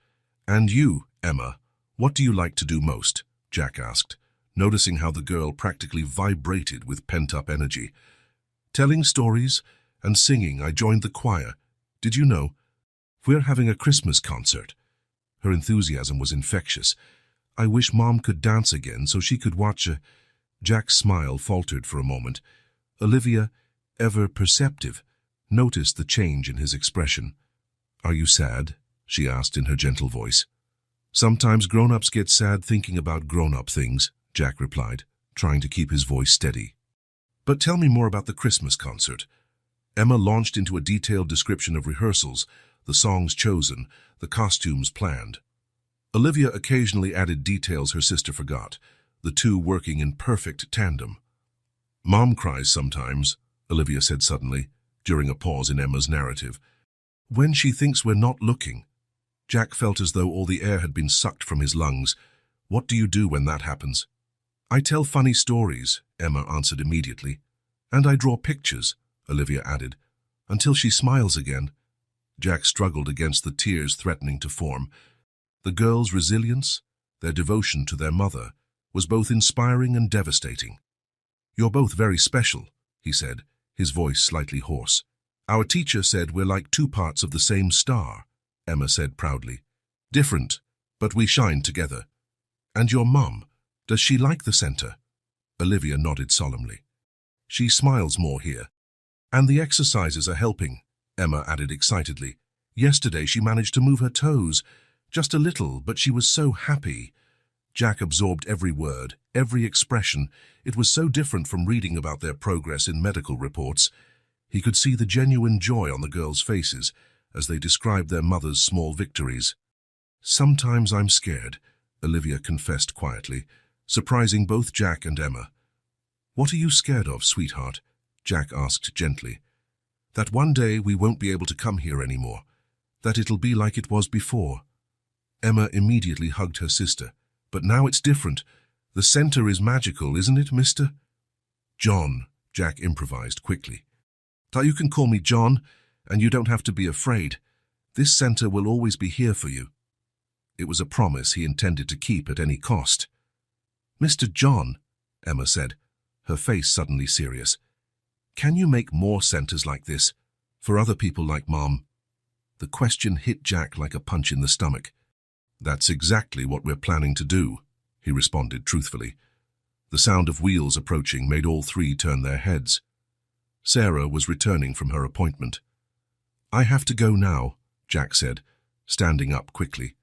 "And you, Emma, what do you like to do most?" Jack asked, noticing how the girl practically vibrated with pent-up energy. "Telling stories and singing. I joined the choir. Did you know? We're having a Christmas concert." Her enthusiasm was infectious. "I wish Mom could dance again so she could watch a—" Jack's smile faltered for a moment. Olivia, ever perceptive, noticed the change in his expression. "Are you sad?" she asked in her gentle voice. "Sometimes grown-ups get sad thinking about grown-up things," Jack replied, trying to keep his voice steady. "But tell me more about the Christmas concert." Emma launched into a detailed description of rehearsals, the songs chosen, the costumes planned. Olivia occasionally added details her sister forgot, the two working in perfect tandem. "Mom cries sometimes," Olivia said suddenly, during a pause in Emma's narrative. "When she thinks we're not looking." Jack felt as though all the air had been sucked from his lungs. "What do you do when that happens?" "I tell funny stories," Emma answered immediately. "And I draw pictures," Olivia added, "until she smiles again." Jack struggled against the tears threatening to form. The girls' resilience, their devotion to their mother, was both inspiring and devastating. "You're both very special," he said, his voice slightly hoarse. "Our teacher said we're like two parts of the same star," Emma said proudly. "Different, but we shine together." "And your mum, does she like the center?" Olivia nodded solemnly. "She smiles more here." "And the exercises are helping," Emma added excitedly. "Yesterday she managed to move her toes, just a little, but she was so happy." Jack absorbed every word, every expression. It was so different from reading about their progress in medical reports. He could see the genuine joy on the girls' faces as they described their mother's small victories. "Sometimes I'm scared," Olivia confessed quietly, surprising both Jack and Emma. "What are you scared of, sweetheart?" Jack asked gently. "That one day we won't be able to come here anymore. That it'll be like it was before." Emma immediately hugged her sister. "But now it's different. The center is magical, isn't it, mister?" "John," Jack improvised quickly. "You can call me John, and you don't have to be afraid. This center will always be here for you." It was a promise he intended to keep at any cost. "Mr. John," Emma said, her face suddenly serious, "can you make more centers like this, for other people like Mom?" The question hit Jack like a punch in the stomach. "That's exactly what we're planning to do," he responded truthfully. The sound of wheels approaching made all three turn their heads. Sarah was returning from her appointment. "I have to go now," Jack said, standing up quickly.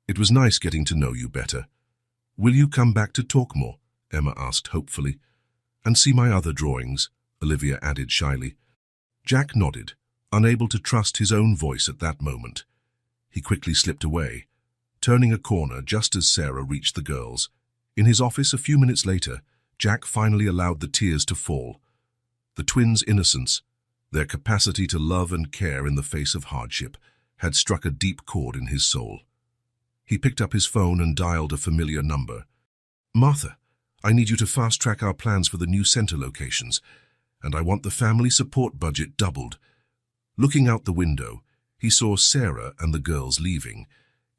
"It was nice getting to know you better. Will you come back to talk more?" Emma asked hopefully. "And see my other drawings," Olivia added shyly. Jack nodded, unable to trust his own voice at that moment. He quickly slipped away, turning a corner just as Sarah reached the girls. In his office a few minutes later, Jack finally allowed the tears to fall. The twins' innocence, their capacity to love and care in the face of hardship, had struck a deep chord in his soul. He picked up his phone and dialed a familiar number. "Martha, I need you to fast-track our plans for the new center locations, and I want the family support budget doubled." Looking out the window, he saw Sarah and the girls leaving.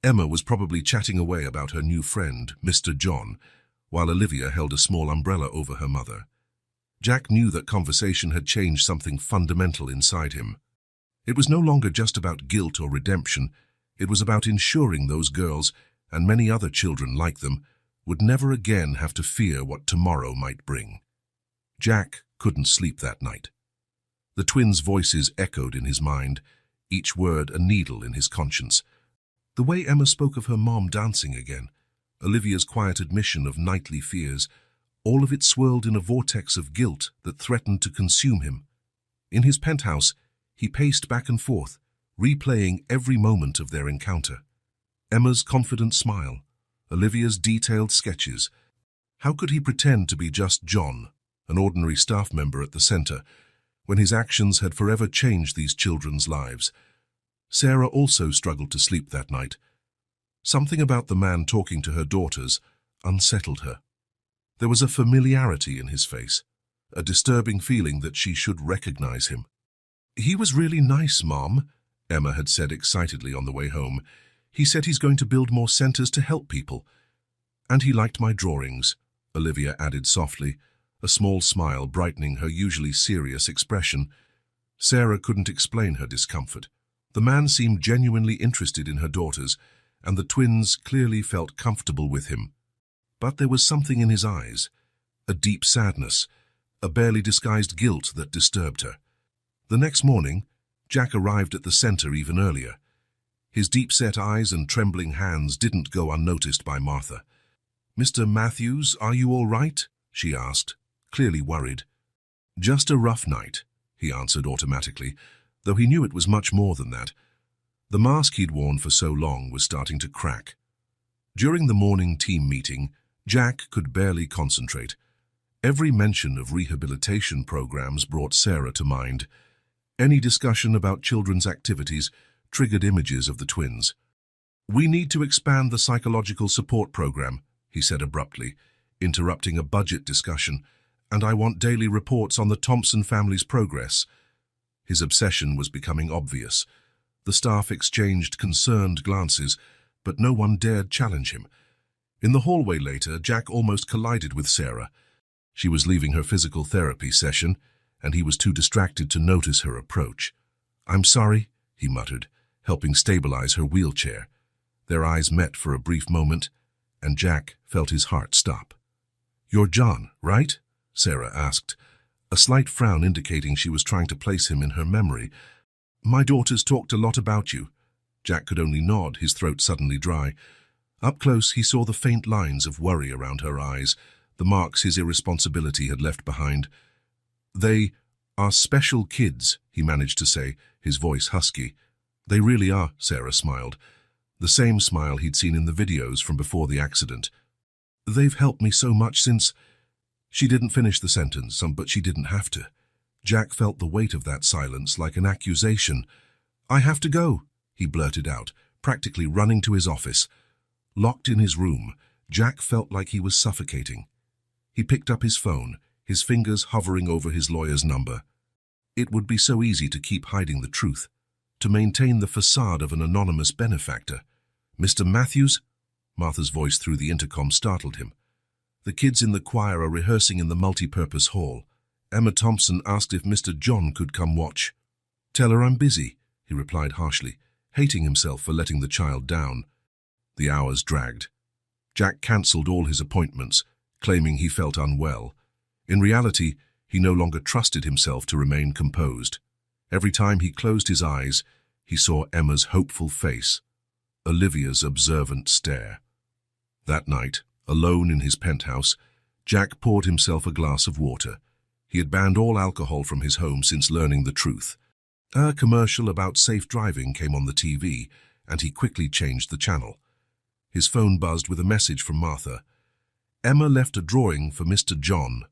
Emma was probably chatting away about her new friend, Mr. John, while Olivia held a small umbrella over her mother. Jack knew that conversation had changed something fundamental inside him. It was no longer just about guilt or redemption. It was about ensuring those girls, and many other children like them, would never again have to fear what tomorrow might bring. Jack couldn't sleep that night. The twins' voices echoed in his mind, each word a needle in his conscience. The way Emma spoke of her mom dancing again, Olivia's quiet admission of nightly fears, all of it swirled in a vortex of guilt that threatened to consume him. In his penthouse, he paced back and forth, replaying every moment of their encounter. Emma's confident smile, Olivia's detailed sketches. How could he pretend to be just John, an ordinary staff member at the center, when his actions had forever changed these children's lives? Sarah also struggled to sleep that night. Something about the man talking to her daughters unsettled her. There was a familiarity in his face, a disturbing feeling that she should recognize him. "He was really nice, Mom," Emma had said excitedly on the way home. "He said he's going to build more centers to help people. And he liked my drawings," Olivia added softly, a small smile brightening her usually serious expression. Sarah couldn't explain her discomfort. The man seemed genuinely interested in her daughters, and the twins clearly felt comfortable with him. But there was something in his eyes, a deep sadness, a barely disguised guilt that disturbed her. The next morning, Jack arrived at the center even earlier. His deep-set eyes and trembling hands didn't go unnoticed by Martha. "Mr. Matthews, are you all right?" she asked, clearly worried. "Just a rough night," he answered automatically, though he knew it was much more than that. The mask he'd worn for so long was starting to crack. During the morning team meeting, Jack could barely concentrate. Every mention of rehabilitation programs brought Sarah to mind. Any discussion about children's activities triggered images of the twins. "We need to expand the psychological support program," he said abruptly, interrupting a budget discussion, "and I want daily reports on the Thompson family's progress." His obsession was becoming obvious. The staff exchanged concerned glances, but no one dared challenge him. In the hallway later, Jack almost collided with Sarah. She was leaving her physical therapy session, and he was too distracted to notice her approach. "I'm sorry," he muttered, helping stabilize her wheelchair. Their eyes met for a brief moment, and Jack felt his heart stop. "You're John, right?" Sarah asked, a slight frown indicating she was trying to place him in her memory. "My daughters talked a lot about you." Jack could only nod, his throat suddenly dry. Up close, he saw the faint lines of worry around her eyes, the marks his irresponsibility had left behind. "They are special kids," he managed to say, his voice husky. "They really are," Sarah smiled, the same smile he'd seen in the videos from before the accident. "They've helped me so much since—" She didn't finish the sentence, but she didn't have to. Jack felt the weight of that silence like an accusation. "I have to go," he blurted out, practically running to his office. Locked in his room, Jack felt like he was suffocating. He picked up his phone, his fingers hovering over his lawyer's number. It would be so easy to keep hiding the truth, to maintain the facade of an anonymous benefactor. "Mr. Matthews?" Martha's voice through the intercom startled him. "The kids in the choir are rehearsing in the multi-purpose hall. Emma Thompson asked if Mr. John could come watch." "Tell her I'm busy," he replied harshly, hating himself for letting the child down. The hours dragged. Jack cancelled all his appointments, claiming he felt unwell. In reality, He no longer trusted himself to remain composed. Every time he closed his eyes, he saw Emma's hopeful face, Olivia's observant stare. That night, alone in his penthouse, Jack poured himself a glass of water. He had banned all alcohol from his home since learning the truth. A commercial about safe driving came on the TV, and he quickly changed the channel. His phone buzzed with a message from Martha. Emma left a drawing for Mr. John.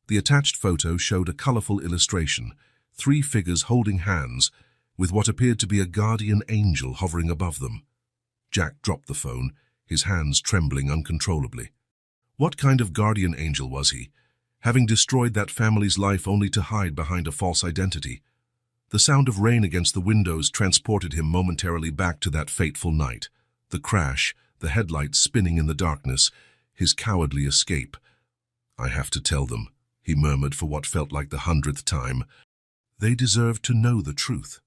The attached photo showed a colorful illustration, 3 figures holding hands, with what appeared to be a guardian angel hovering above them. Jack dropped the phone, his hands trembling uncontrollably. What kind of guardian angel was he, having destroyed that family's life only to hide behind a false identity? The sound of rain against the windows transported him momentarily back to that fateful night. The crash, the headlights spinning in the darkness, his cowardly escape. "I have to tell them," he murmured for what felt like the 100th time. They deserved to know the truth.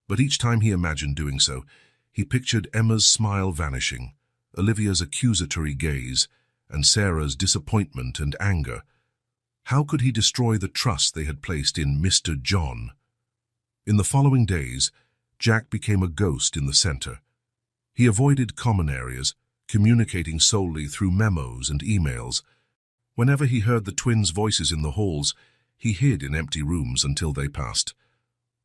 But each time he imagined doing so, he pictured Emma's smile vanishing, Olivia's accusatory gaze, and Sarah's disappointment and anger. How could he destroy the trust they had placed in Mr. John? In the following days, Jack became a ghost in the center. He avoided common areas, communicating solely through memos and emails. Whenever he heard the twins' voices in the halls, he hid in empty rooms until they passed.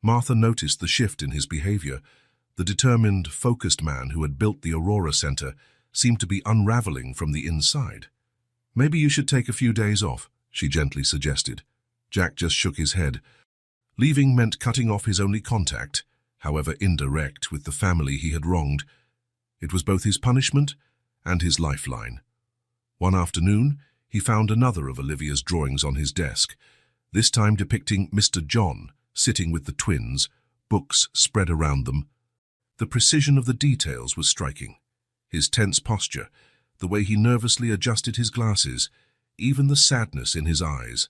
Martha noticed the shift in his behavior. The determined, focused man who had built the Aurora Center seemed to be unraveling from the inside. "Maybe you should take a few days off," she gently suggested. Jack just shook his head. Leaving meant cutting off his only contact, however indirect, with the family he had wronged. It was both his punishment and his lifeline. One afternoon, he found another of Olivia's drawings on his desk, this time depicting Mr. John sitting with the twins, books spread around them. The precision of the details was striking. His tense posture, the way he nervously adjusted his glasses, even the sadness in his eyes.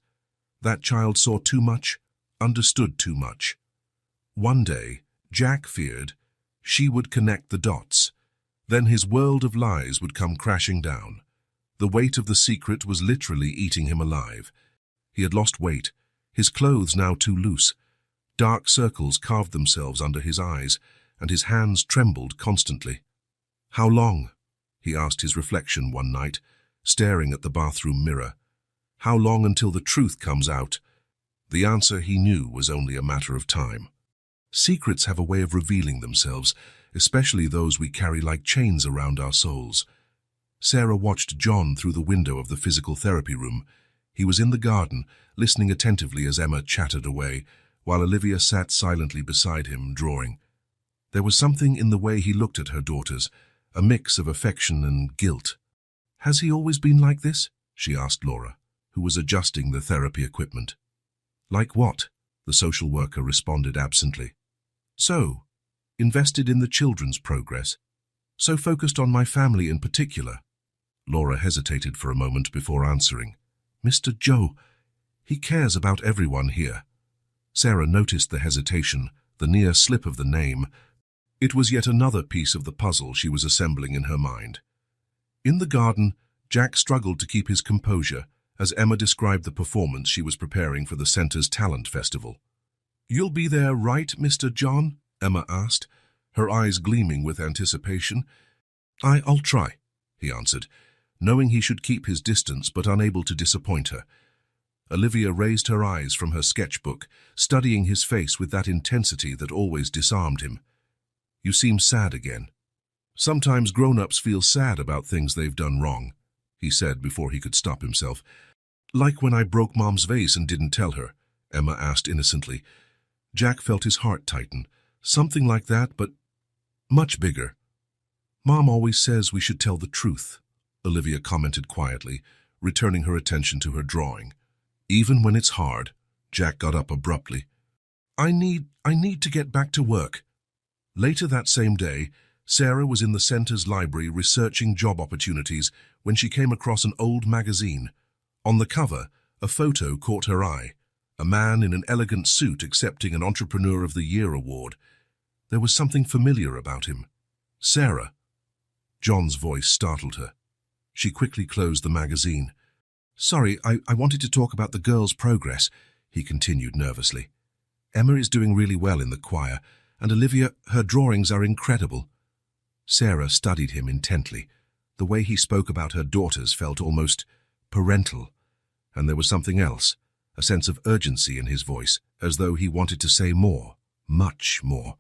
That child saw too much, understood too much. One day, Jack feared she would connect the dots. Then his world of lies would come crashing down. The weight of the secret was literally eating him alive. He had lost weight, his clothes now too loose. Dark circles carved themselves under his eyes, and his hands trembled constantly. "How long?" he asked his reflection one night, staring at the bathroom mirror. "How long until the truth comes out?" The answer, he knew, was only a matter of time. Secrets have a way of revealing themselves, especially those we carry like chains around our souls. Sarah watched John through the window of the physical therapy room. He was in the garden, listening attentively as Emma chattered away, while Olivia sat silently beside him, drawing. There was something in the way he looked at her daughters, a mix of affection and guilt. "Has he always been like this?" she asked Laura, who was adjusting the therapy equipment. "Like what?" the social worker responded absently. "So, invested in the children's progress. So focused on my family in particular." Laura hesitated for a moment before answering. "Mr. Joe, he cares about everyone here." Sarah noticed the hesitation, the near slip of the name. It was yet another piece of the puzzle she was assembling in her mind. In the garden, Jack struggled to keep his composure as Emma described the performance she was preparing for the center's talent festival. "You'll be there, right, Mr. John?" Emma asked, her eyes gleaming with anticipation. I'll try," he answered, knowing he should keep his distance but unable to disappoint her. Olivia raised her eyes from her sketchbook, studying his face with that intensity that always disarmed him. "You seem sad again." "Sometimes grown-ups feel sad about things they've done wrong," he said before he could stop himself. "Like when I broke Mom's vase and didn't tell her," Emma asked innocently. Jack felt his heart tighten. "Something like that, but much bigger." "Mom always says we should tell the truth," Olivia commented quietly, returning her attention to her drawing. "Even when it's hard," Jack got up abruptly. I need to get back to work." Later that same day, Sarah was in the center's library researching job opportunities when she came across an old magazine. On the cover, a photo caught her eye, a man in an elegant suit accepting an Entrepreneur of the Year award. There was something familiar about him. "Sarah." John's voice startled her. She quickly closed the magazine. Sorry, I wanted to talk about the girls' progress, he continued nervously. Emma is doing really well in the choir, and Olivia, her drawings are incredible. Sarah studied him intently. The way he spoke about her daughters felt almost parental, and there was something else, a sense of urgency in his voice, as though he wanted to say more, much more.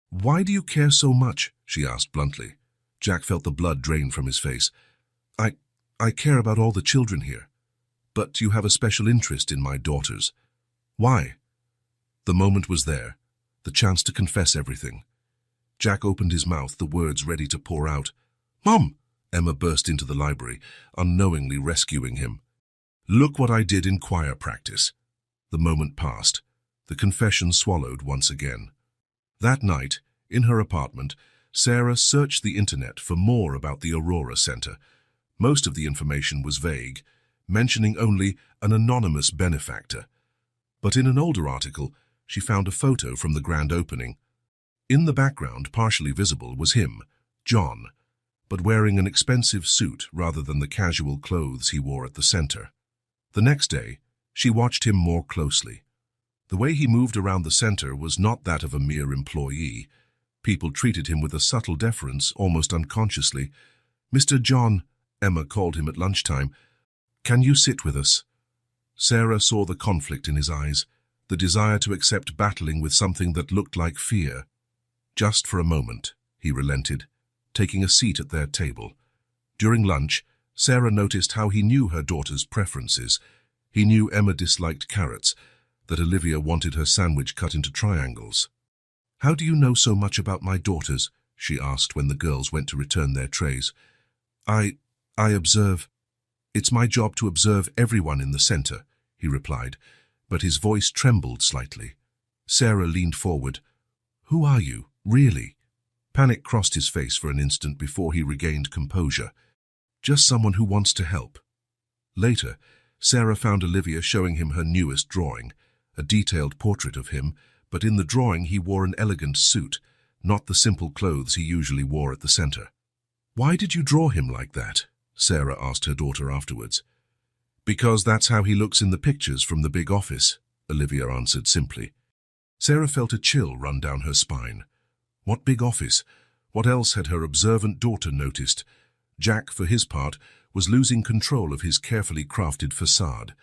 Why do you care so much? She asked bluntly. Jack felt the blood drain from his face. I care about all the children here, but you have a special interest in my daughters. Why? The moment was there, the chance to confess everything. Jack opened his mouth, the words ready to pour out. Mum! Emma burst into the library, unknowingly rescuing him. Look what I did in choir practice. The moment passed. The confession swallowed once again. That night, in her apartment, Sarah searched the internet for more about the Aurora Center. Most of the information was vague, mentioning only an anonymous benefactor. But in an older article, she found a photo from the grand opening. In the background, partially visible, was him, John, but wearing an expensive suit rather than the casual clothes he wore at the center. The next day, she watched him more closely. The way he moved around the center was not that of a mere employee. People treated him with a subtle deference, almost unconsciously. Mr. John, Emma called him at lunchtime. Can you sit with us? Sarah saw the conflict in his eyes, the desire to accept battling with something that looked like fear. Just for a moment, he relented, taking a seat at their table. During lunch, Sarah noticed how he knew her daughter's preferences. He knew Emma disliked carrots, that Olivia wanted her sandwich cut into triangles. How do you know so much about my daughters? She asked when the girls went to return their trays. I observe. It's my job to observe everyone in the center, he replied, but his voice trembled slightly. Sarah leaned forward. Who are you, really? Panic crossed his face for an instant before he regained composure. Just someone who wants to help. Later, Sarah found Olivia showing him her newest drawing, a detailed portrait of him, but in the drawing he wore an elegant suit, not the simple clothes he usually wore at the center. Why did you draw him like that? Sarah asked her daughter afterwards. Because that's how he looks in the pictures from the big office, Olivia answered simply. Sarah felt a chill run down her spine. What big office? What else had her observant daughter noticed? Jack, for his part, was losing control of his carefully crafted facade.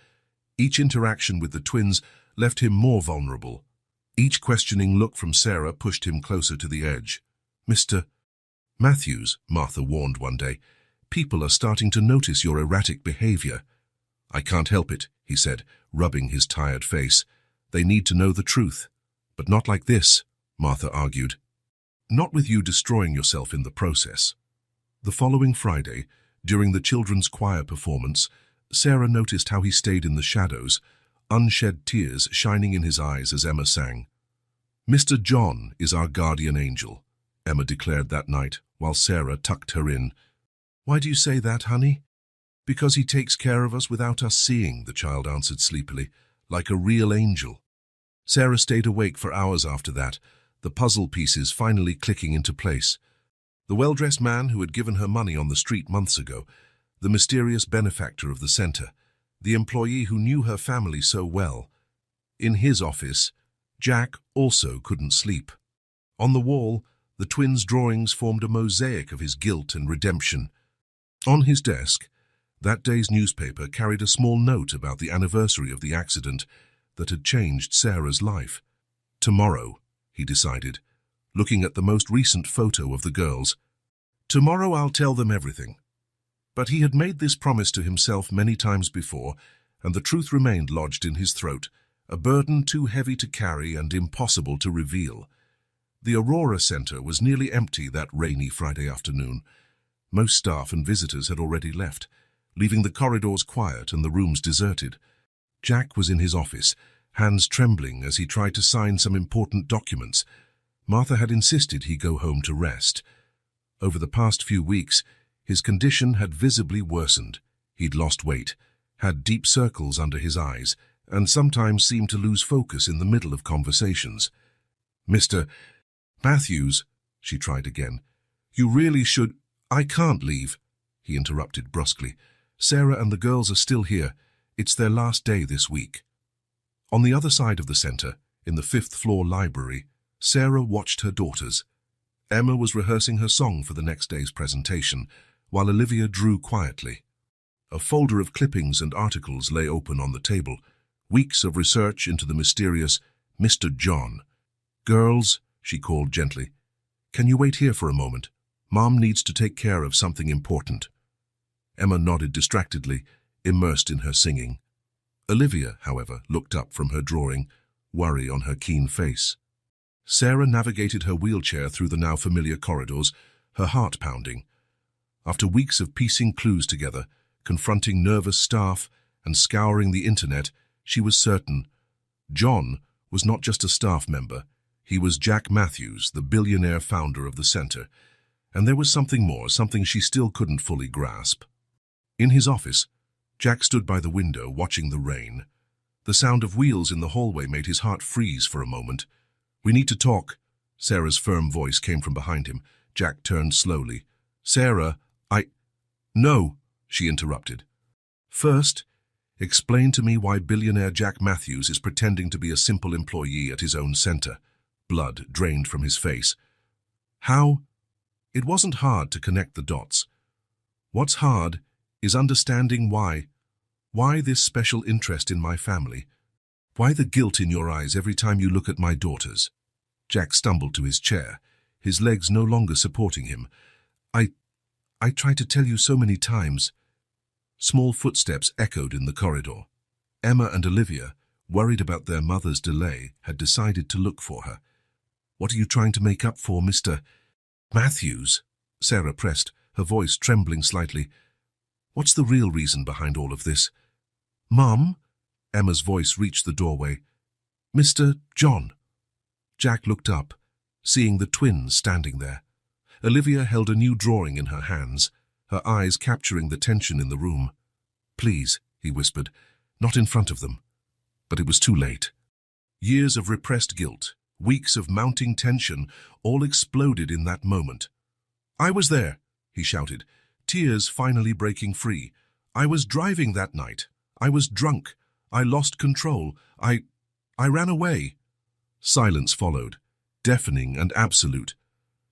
Each interaction with the twins left him more vulnerable. Each questioning look from Sarah pushed him closer to the edge. Mr. Matthews, Martha warned one day, people are starting to notice your erratic behavior. I can't help it, he said, rubbing his tired face. They need to know the truth. But not like this, Martha argued. Not with you destroying yourself in the process. The following Friday, during the children's choir performance, Sarah noticed how he stayed in the shadows, unshed tears shining in his eyes as Emma sang. Mr. John is our guardian angel, Emma declared that night, while Sarah tucked her in. Why do you say that, honey? Because he takes care of us without us seeing, the child answered sleepily, like a real angel. Sarah stayed awake for hours after that, the puzzle pieces finally clicking into place. The well-dressed man who had given her money on the street months ago, the mysterious benefactor of the center, the employee who knew her family so well. In his office, Jack also couldn't sleep. On the wall, the twins' drawings formed a mosaic of his guilt and redemption. On his desk, that day's newspaper carried a small note about the anniversary of the accident that had changed Sarah's life. Tomorrow, he decided, looking at the most recent photo of the girls. Tomorrow I'll tell them everything. But he had made this promise to himself many times before, and the truth remained lodged in his throat, a burden too heavy to carry and impossible to reveal. The Aurora Center was nearly empty that rainy Friday afternoon. Most staff and visitors had already left, leaving the corridors quiet and the rooms deserted. Jack was in his office, hands trembling as he tried to sign some important documents. Martha had insisted he go home to rest. Over the past few weeks, his condition had visibly worsened. He'd lost weight, had deep circles under his eyes, and sometimes seemed to lose focus in the middle of conversations. Mr. Matthews, she tried again. You really should— I can't leave, he interrupted brusquely. Sarah and the girls are still here. It's their last day this week." On the other side of the center, in the fifth-floor library, Sarah watched her daughters. Emma was rehearsing her song for the next day's presentation, while Olivia drew quietly. A folder of clippings and articles lay open on the table, weeks of research into the mysterious Mr. John. "Girls," she called gently, "can you wait here for a moment? Mom needs to take care of something important." Emma nodded distractedly, immersed in her singing. Olivia, however, looked up from her drawing, worry on her keen face. Sarah navigated her wheelchair through the now familiar corridors, her heart pounding. After weeks of piecing clues together, confronting nervous staff, and scouring the internet, she was certain John was not just a staff member. He was Jack Matthews, the billionaire founder of the center. And there was something more, something she still couldn't fully grasp. In his office, Jack stood by the window, watching the rain. The sound of wheels in the hallway made his heart freeze for a moment. "We need to talk." Sarah's firm voice came from behind him. Jack turned slowly. "Sarah, No," she interrupted. "First, explain to me why billionaire Jack Matthews is pretending to be a simple employee at his own center." Blood drained from his face. "How?" It wasn't hard to connect the dots. What's hard is understanding why. Why this special interest in my family? Why the guilt in your eyes every time you look at my daughters? Jack stumbled to his chair, his legs no longer supporting him. I tried to tell you so many times." Small footsteps echoed in the corridor. Emma and Olivia, worried about their mother's delay, had decided to look for her. "What are you trying to make up for, Mr. Matthews?" Sarah pressed, her voice trembling slightly. "What's the real reason behind all of this?" "Mom?" Emma's voice reached the doorway. "Mr. John." Jack looked up, seeing the twins standing there. Olivia held a new drawing in her hands, her eyes capturing the tension in the room. "Please," he whispered, "not in front of them." But it was too late. Years of repressed guilt, weeks of mounting tension, all exploded in that moment. "I was there," he shouted, tears finally breaking free. "I was driving that night. I was drunk. I lost control. I ran away." Silence followed, deafening and absolute.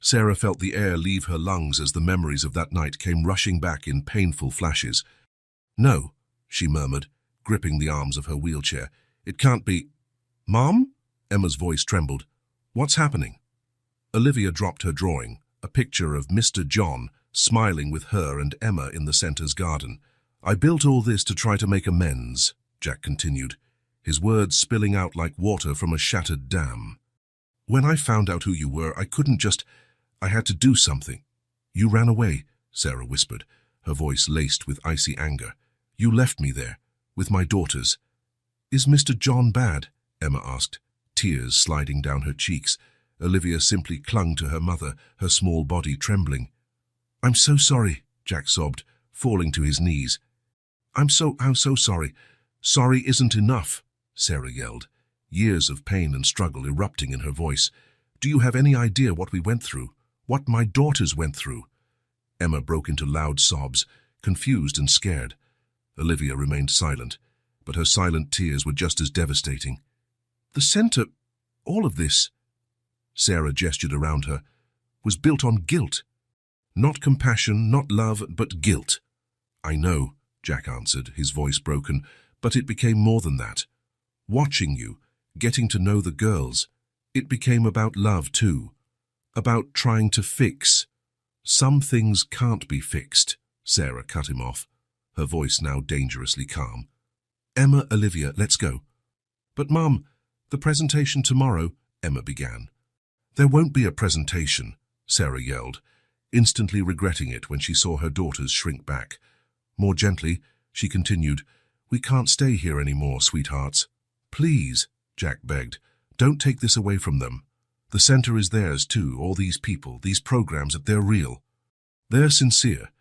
Sarah felt the air leave her lungs as the memories of that night came rushing back in painful flashes. "No," she murmured, gripping the arms of her wheelchair. "It can't be." "Mom?" Emma's voice trembled. "What's happening?" Olivia dropped her drawing, a picture of Mr. John smiling with her and Emma in the center's garden. "I built all this to try to make amends," Jack continued, his words spilling out like water from a shattered dam. "When I found out who you were, I couldn't just... I had to do something." "You ran away," Sarah whispered, her voice laced with icy anger. "You left me there, with my daughters." "Is Mr. John bad?" Emma asked, tears sliding down her cheeks. Olivia simply clung to her mother, her small body trembling. "I'm so sorry," Jack sobbed, falling to his knees. I'm so sorry." "Sorry isn't enough," Sarah yelled, years of pain and struggle erupting in her voice. "Do you have any idea what we went through? What my daughters went through?" Emma broke into loud sobs, confused and scared. Olivia remained silent, but her silent tears were just as devastating. "The center, all of this," Sarah gestured around her, "was built on guilt. Not compassion, not love, but guilt." "I know," Jack answered, his voice broken, "but it became more than that. Watching you, getting to know the girls, it became about love too. About trying to fix." "Some things can't be fixed," Sarah cut him off, her voice now dangerously calm. "Emma, Olivia, let's go." "But Mum, the presentation tomorrow," Emma began. "There won't be a presentation," Sarah yelled, instantly regretting it when she saw her daughters shrink back. More gently, she continued, "We can't stay here anymore, sweethearts. Please," Jack begged, "don't take this away from them. The center is theirs too, all these people, these programs, they're real. They're sincere.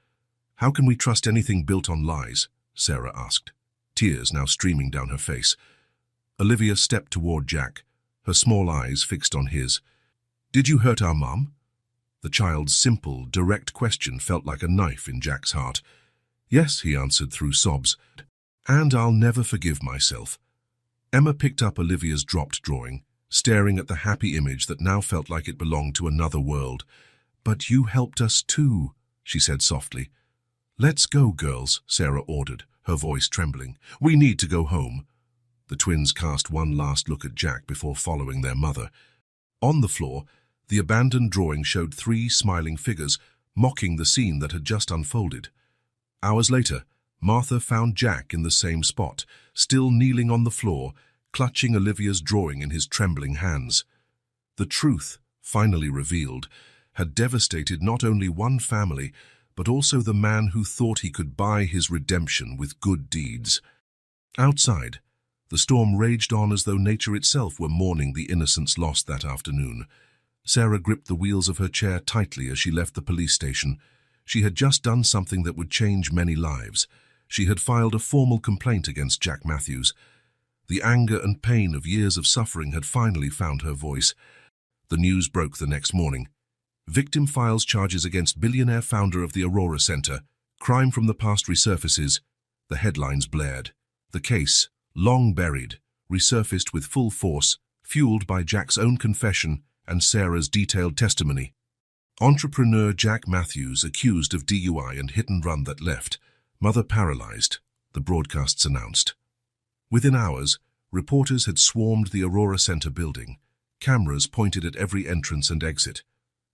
How can we trust anything built on lies?" Sarah asked, tears now streaming down her face. Olivia stepped toward Jack, her small eyes fixed on his. "Did you hurt our mom?" The child's simple, direct question felt like a knife in Jack's heart. Yes, he answered through sobs. And I'll never forgive myself. Emma picked up Olivia's dropped drawing, staring at the happy image that now felt like it belonged to another world. But you helped us too, she said softly. Let's go, girls, Sarah ordered, her voice trembling. We need to go home. The twins cast one last look at Jack before following their mother. On the floor, the abandoned drawing showed 3 smiling figures, mocking the scene that had just unfolded. Hours later, Martha found Jack in the same spot, still kneeling on the floor, clutching Olivia's drawing in his trembling hands. The truth, finally revealed, had devastated not only one family, but also the man who thought he could buy his redemption with good deeds. Outside, the storm raged on as though nature itself were mourning the innocence lost that afternoon. Sarah gripped the wheels of her chair tightly as she left the police station. She had just done something that would change many lives. She had filed a formal complaint against Jack Matthews. The anger and pain of years of suffering had finally found her voice. The news broke the next morning. Victim files charges against Billionaire founder of the Aurora Center. Crime from the past resurfaces. The headlines blared. The case, long buried, resurfaced with full force, fueled by Jack's own confession and Sarah's detailed testimony. Entrepreneur Jack Matthews accused of DUI and hit-and-run that left mother paralyzed, the broadcasts announced. Within hours, reporters had swarmed the Aurora Center building. Cameras pointed at every entrance and exit.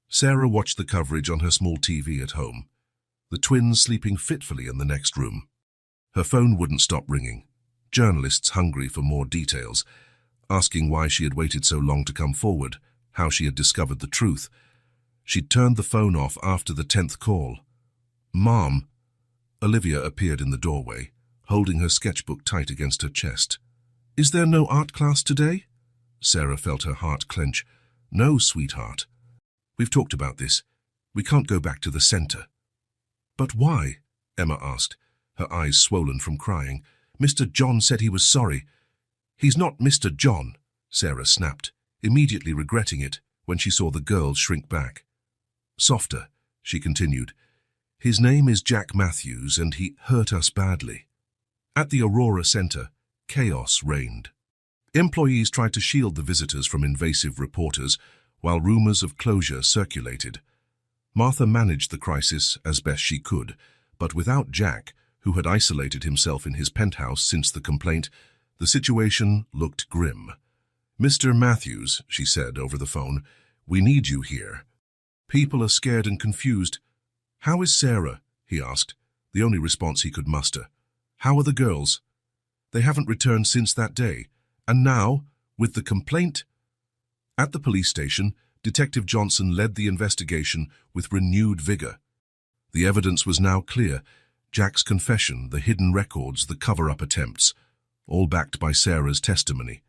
Sarah watched the coverage on her small TV at home, the twins sleeping fitfully in the next room. Her phone wouldn't stop ringing. Journalists hungry for more details, asking why she had waited so long to come forward, how she had discovered the truth. She'd turned the phone off after the 10th call. Mom. Olivia appeared in the doorway, holding her sketchbook tight against her chest. Is there no art class today? Sarah felt her heart clench. No, sweetheart. We've talked about this. We can't go back to the center. But why? Emma asked, her eyes swollen from crying. Mr. John said he was sorry. He's not Mr. John, Sarah snapped, immediately regretting it when she saw the girls shrink back. Softer, she continued. His name is Jack Matthews and he hurt us badly. At the Aurora Center, chaos reigned. Employees tried to shield the visitors from invasive reporters, while rumors of closure circulated. Martha managed the crisis as best she could, but without Jack, who had isolated himself in his penthouse since the complaint, the situation looked grim. Mr. Matthews, she said over the phone, we need you here. People are scared and confused. How is Sarah? He asked, the only response he could muster. How are the girls? They haven't returned since that day. And now, with the complaint? At the police station, Detective Johnson led the investigation with renewed vigor. The evidence was now clear. Jack's confession, the hidden records, the cover-up attempts, all backed by Sarah's testimony.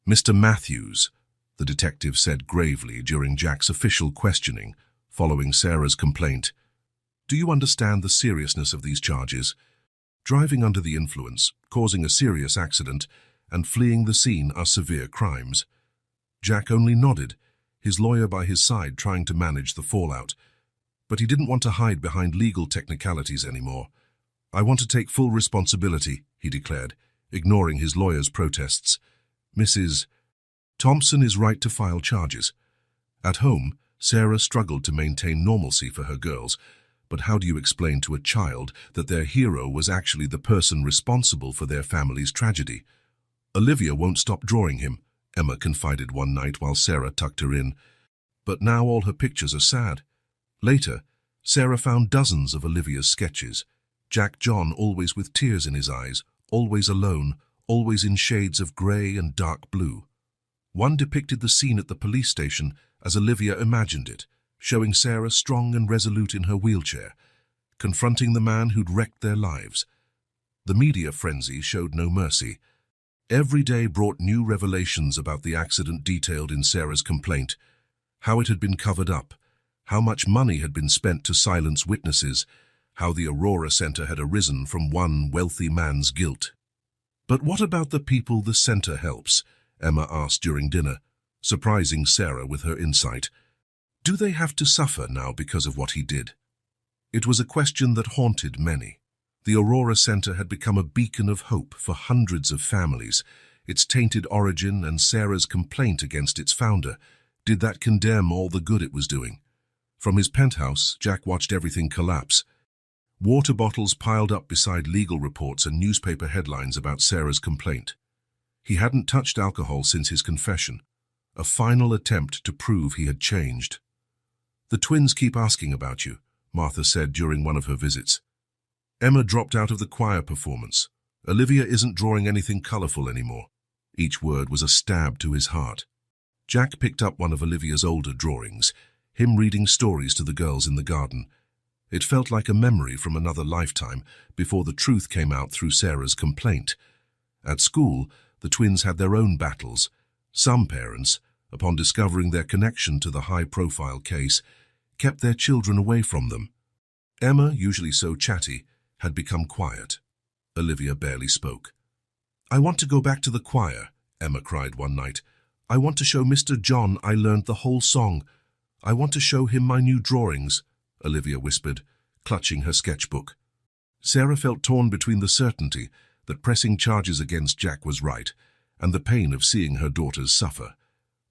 Mr. Matthews, the detective said gravely during Jack's official questioning, following Sarah's complaint. Do you understand the seriousness of these charges? Driving under the influence, causing a serious accident, and fleeing the scene are severe crimes. Jack only nodded, his lawyer by his side trying to manage the fallout. But he didn't want to hide behind legal technicalities anymore. I want to take full responsibility, he declared, ignoring his lawyer's protests. Mrs. Thompson is right to file charges. At home, Sarah struggled to maintain normalcy for her girls. But how do you explain to a child that their hero was actually the person responsible for their family's tragedy? Olivia won't stop drawing him, Emma confided one night while Sarah tucked her in. But now all her pictures are sad. Later, Sarah found dozens of Olivia's sketches. Jack John always with tears in his eyes, always alone, always in shades of grey and dark blue. One depicted the scene at the police station as Olivia imagined it, showing Sarah strong and resolute in her wheelchair, confronting the man who'd wrecked their lives. The media frenzy showed no mercy. Every day brought new revelations about the accident detailed in Sarah's complaint, how it had been covered up, how much money had been spent to silence witnesses, how the Aurora Center had arisen from one wealthy man's guilt. But what about the people the center helps? Emma asked during dinner, surprising Sarah with her insight. Do they have to suffer now because of what he did? It was a question that haunted many. The Aurora Center had become a beacon of hope for hundreds of families. Its tainted origin and Sarah's complaint against its founder, did that condemn all the good it was doing? From his penthouse, Jack watched everything collapse. Water bottles piled up beside legal reports and newspaper headlines about Sarah's complaint. He hadn't touched alcohol since his confession, a final attempt to prove he had changed. "The twins keep asking about you," Martha said during one of her visits. "Emma dropped out of the choir performance. Olivia isn't drawing anything colorful anymore." Each word was a stab to his heart. Jack picked up one of Olivia's older drawings, him reading stories to the girls in the garden. It felt like a memory from another lifetime before the truth came out through Sarah's complaint. At school, the twins had their own battles. Some parents, upon discovering their connection to the high-profile case, kept their children away from them. Emma, usually so chatty, had become quiet. Olivia barely spoke. "I want to go back to the choir," Emma cried one night. "I want to show Mr. John I learned the whole song. I want to show him my new drawings," Olivia whispered, clutching her sketchbook. Sarah felt torn between the certainty that pressing charges against Jack was right and the pain of seeing her daughters suffer.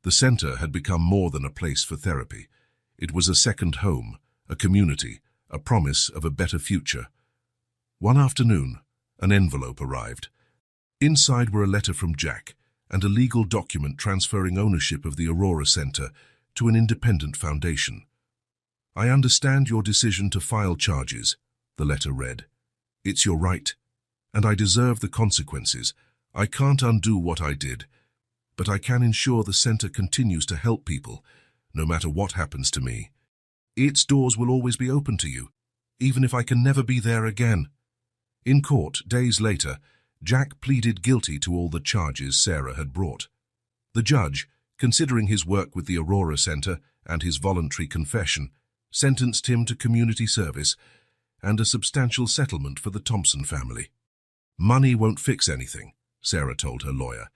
The center had become more than a place for therapy. It was a second home, a community, a promise of a better future. One afternoon, an envelope arrived. Inside were a letter from Jack and a legal document transferring ownership of the Aurora Center to an independent foundation. "I understand your decision to file charges," the letter read. "It's your right, and I deserve the consequences. I can't undo what I did, but I can ensure the center continues to help people, no matter what happens to me. Its doors will always be open to you, even if I can never be there again." In court, days later, Jack pleaded guilty to all the charges Sarah had brought. The judge, considering his work with the Aurora Center and his voluntary confession, sentenced him to community service and a substantial settlement for the Thompson family. "Money won't fix anything," Sarah told her lawyer,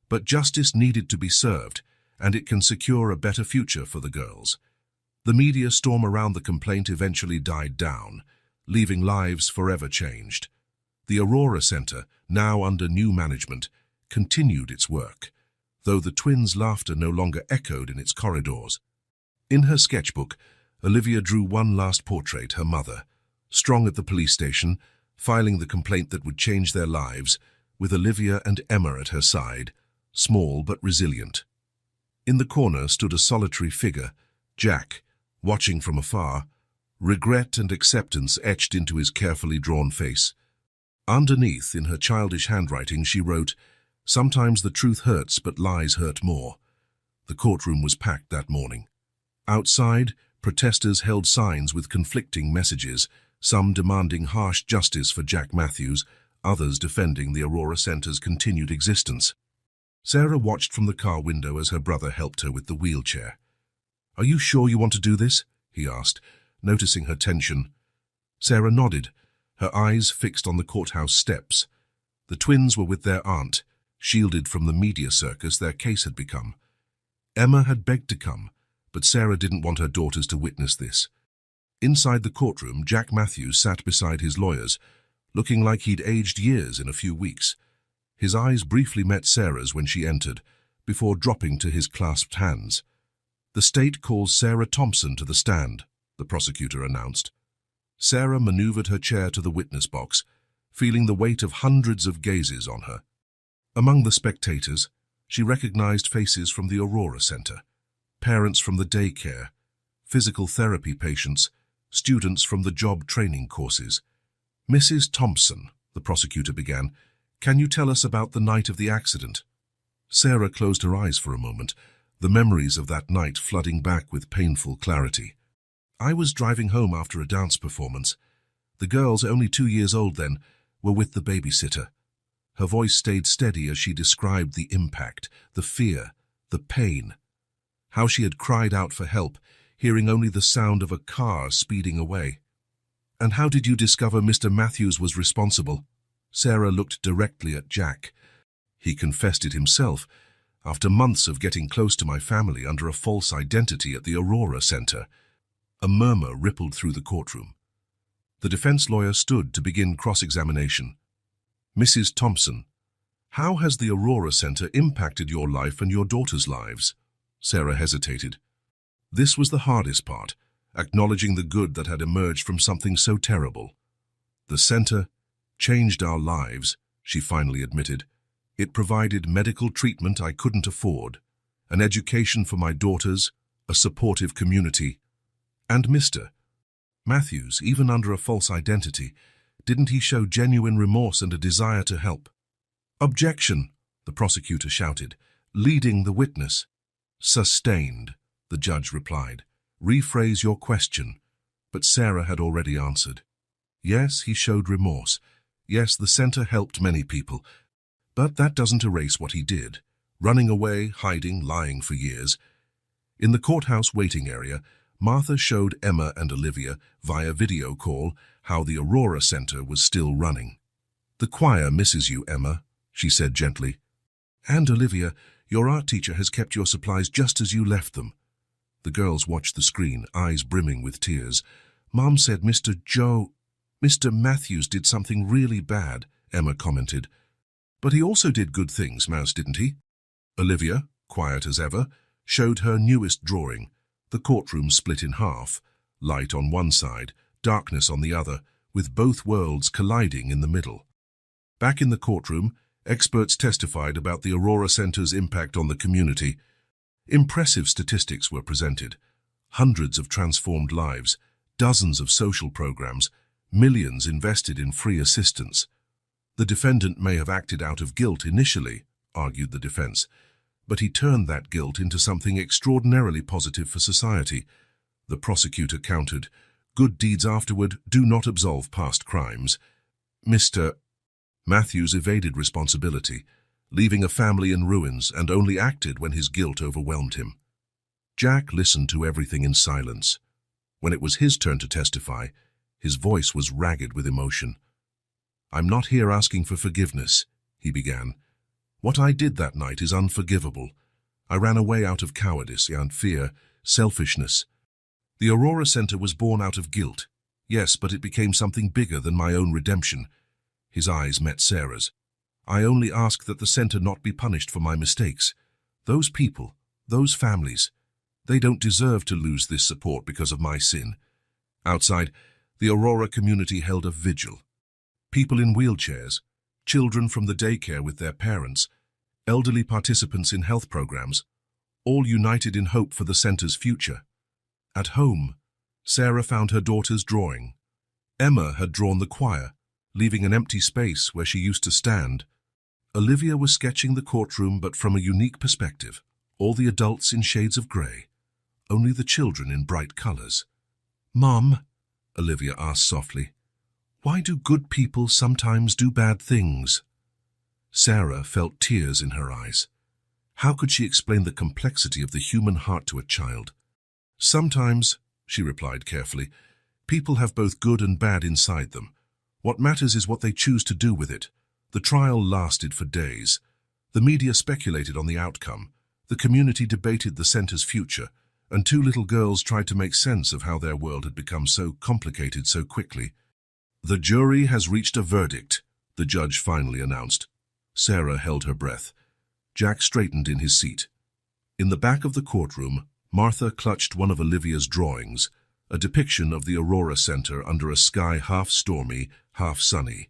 "but justice needed to be served, and it can secure a better future for the girls." The media storm around the complaint eventually died down, leaving lives forever changed. The Aurora Center, now under new management, continued its work, though the twins' laughter no longer echoed in its corridors. In her sketchbook, Olivia drew one last portrait, her mother, strong at the police station, filing the complaint that would change their lives, with Olivia and Emma at her side, small but resilient. In the corner stood a solitary figure, Jack, watching from afar, regret and acceptance etched into his carefully drawn face. Underneath, in her childish handwriting, she wrote, "Sometimes the truth hurts, but lies hurt more." The courtroom was packed that morning. Outside, protesters held signs with conflicting messages, some demanding harsh justice for Jack Matthews, others defending the Aurora Center's continued existence. Sarah watched from the car window as her brother helped her with the wheelchair. "Are you sure you want to do this?" he asked, noticing her tension. Sarah nodded, her eyes fixed on the courthouse steps. The twins were with their aunt, shielded from the media circus their case had become. Emma had begged to come, but Sarah didn't want her daughters to witness this. Inside the courtroom, Jack Matthews sat beside his lawyers, looking like he'd aged years in a few weeks. His eyes briefly met Sarah's when she entered, before dropping to his clasped hands. "The state calls Sarah Thompson to the stand," the prosecutor announced. Sarah maneuvered her chair to the witness box, feeling the weight of hundreds of gazes on her. Among the spectators, she recognized faces from the Aurora Center, parents from the daycare, physical therapy patients, students from the job training courses. "Mrs. Thompson," the prosecutor began, "can you tell us about the night of the accident?" Sarah closed her eyes for a moment, the memories of that night flooding back with painful clarity. "I was driving home after a dance performance. The girls, only 2 years old then, were with the babysitter." Her voice stayed steady as she described the impact, the fear, the pain. How she had cried out for help, hearing only the sound of a car speeding away. "And how did you discover Mr. Matthews was responsible?" Sarah looked directly at Jack. "He confessed it himself, after months of getting close to my family under a false identity at the Aurora Center." A murmur rippled through the courtroom. The defense lawyer stood to begin cross-examination. Mrs. Thompson, how has the Aurora Center impacted your life and your daughter's lives? Sarah hesitated. This was the hardest part, acknowledging the good that had emerged from something so terrible. The center changed our lives, she finally admitted. It provided medical treatment I couldn't afford, an education for my daughters, a supportive community. And Mr. Matthews, even under a false identity, didn't he show genuine remorse and a desire to help? Objection, the prosecutor shouted, leading the witness. Sustained, the judge replied. Rephrase your question. But Sarah had already answered. Yes, he showed remorse. Yes, the center helped many people. But that doesn't erase what he did. Running away, hiding, lying for years. In the courthouse waiting area, Martha showed Emma and Olivia, via video call, how the Aurora Center was still running. The choir misses you, Emma, she said gently. And Olivia, your art teacher has kept your supplies just as you left them. The girls watched the screen, eyes brimming with tears. Mom said Mr. Matthews did something really bad, Emma commented. But he also did good things, Mouse, didn't he? Olivia, quiet as ever, showed her newest drawing. The courtroom split in half, light on one side, darkness on the other, with both worlds colliding in the middle. Back in the courtroom, experts testified about the Aurora Center's impact on the community. Impressive statistics were presented. Hundreds of transformed lives, dozens of social programs, millions invested in free assistance. The defendant may have acted out of guilt initially, argued the defense, but he turned that guilt into something extraordinarily positive for society. The prosecutor countered, good deeds afterward do not absolve past crimes. Mr. Matthews evaded responsibility, leaving a family in ruins, and only acted when his guilt overwhelmed him. Jack listened to everything in silence. When it was his turn to testify, his voice was ragged with emotion. I'm not here asking for forgiveness, he began. What I did that night is unforgivable. I ran away out of cowardice and fear, selfishness. The Aurora Center was born out of guilt. Yes, but it became something bigger than my own redemption. His eyes met Sarah's. I only ask that the center not be punished for my mistakes. Those people, those families, they don't deserve to lose this support because of my sin. Outside, the Aurora community held a vigil. People in wheelchairs, children from the daycare with their parents, elderly participants in health programs, all united in hope for the center's future. At home, Sarah found her daughter's drawing. Emma had drawn the choir, leaving an empty space where she used to stand. Olivia was sketching the courtroom, but from a unique perspective, all the adults in shades of grey, only the children in bright colours. Mom, Olivia asked softly, why do good people sometimes do bad things? Sarah felt tears in her eyes. How could she explain the complexity of the human heart to a child? Sometimes, she replied carefully, people have both good and bad inside them. What matters is what they choose to do with it. The trial lasted for days. The media speculated on the outcome. The community debated the center's future, and two little girls tried to make sense of how their world had become so complicated so quickly. The jury has reached a verdict, the judge finally announced. Sarah held her breath. Jack straightened in his seat. In the back of the courtroom, Martha clutched one of Olivia's drawings, a depiction of the Aurora Center under a sky half stormy, half sunny.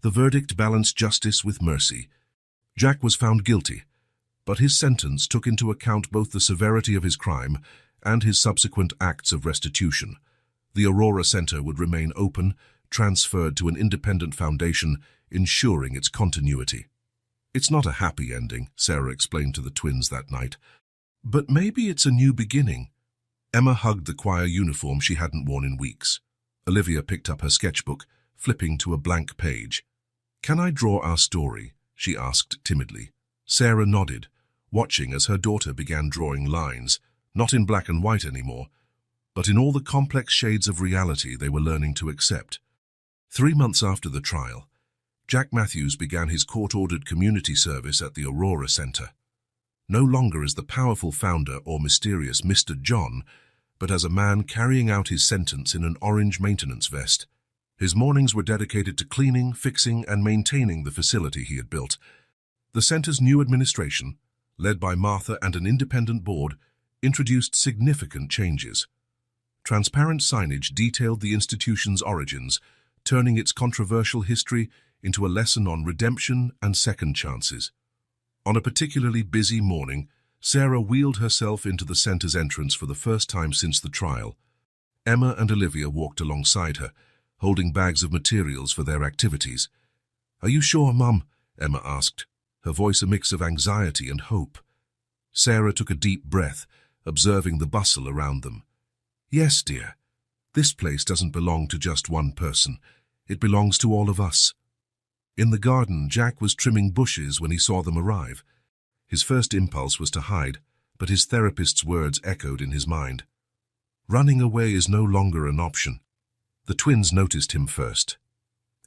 The verdict balanced justice with mercy. Jack was found guilty, but his sentence took into account both the severity of his crime and his subsequent acts of restitution. The Aurora Center would remain open, transferred to an independent foundation, ensuring its continuity. It's not a happy ending, Sarah explained to the twins that night. But maybe it's a new beginning. Emma hugged the choir uniform she hadn't worn in weeks. Olivia picked up her sketchbook, flipping to a blank page. Can I draw our story? She asked timidly. Sarah nodded, watching as her daughter began drawing lines, not in black and white anymore, but in all the complex shades of reality they were learning to accept. 3 months after the trial, Jack Matthews began his court-ordered community service at the Aurora Center. No longer as the powerful founder or mysterious Mr. John, but as a man carrying out his sentence in an orange maintenance vest. His mornings were dedicated to cleaning, fixing, and maintaining the facility he had built. The center's new administration, led by Martha and an independent board, introduced significant changes. Transparent signage detailed the institution's origins, turning its controversial history into a lesson on redemption and second chances. On a particularly busy morning, Sarah wheeled herself into the center's entrance for the first time since the trial. Emma and Olivia walked alongside her, holding bags of materials for their activities. "Are you sure, Mum?" Emma asked, her voice a mix of anxiety and hope. Sarah took a deep breath, observing the bustle around them. "Yes, dear. This place doesn't belong to just one person. It belongs to all of us." In the garden, Jack was trimming bushes when he saw them arrive. His first impulse was to hide, but his therapist's words echoed in his mind. Running away is no longer an option. The twins noticed him first.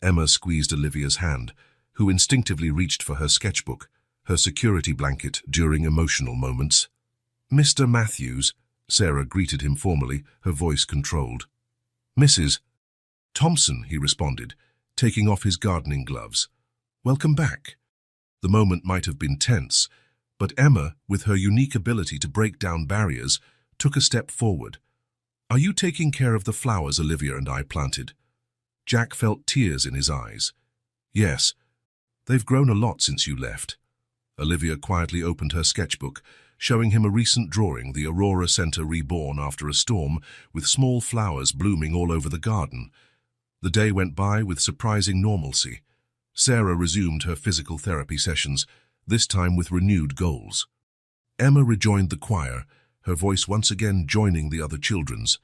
Emma squeezed Olivia's hand, who instinctively reached for her sketchbook, her security blanket during emotional moments. "Mr. Matthews," Sarah greeted him formally, her voice controlled. "Mrs. Thompson," he responded, taking off his gardening gloves. "Welcome back." The moment might have been tense, but Emma, with her unique ability to break down barriers, took a step forward. "Are you taking care of the flowers Olivia and I planted?" Jack felt tears in his eyes. "Yes. They've grown a lot since you left." Olivia quietly opened her sketchbook, showing him a recent drawing, the Aurora Center reborn after a storm, with small flowers blooming all over the garden. The day went by with surprising normalcy. Sarah resumed her physical therapy sessions, this time with renewed goals. Emma rejoined the choir, her voice once again joining the other children's.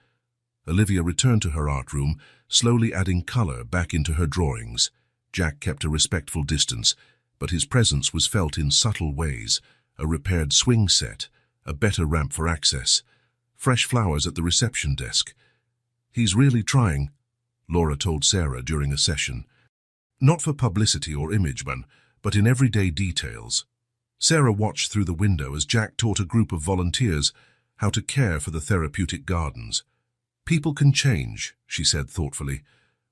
Olivia returned to her art room, slowly adding color back into her drawings. Jack kept a respectful distance, but his presence was felt in subtle ways: a repaired swing set, a better ramp for access, fresh flowers at the reception desk. "He's really trying," Laura told Sarah during a session. "Not for publicity or image, but in everyday details." Sarah watched through the window as Jack taught a group of volunteers how to care for the therapeutic gardens. "People can change," she said thoughtfully,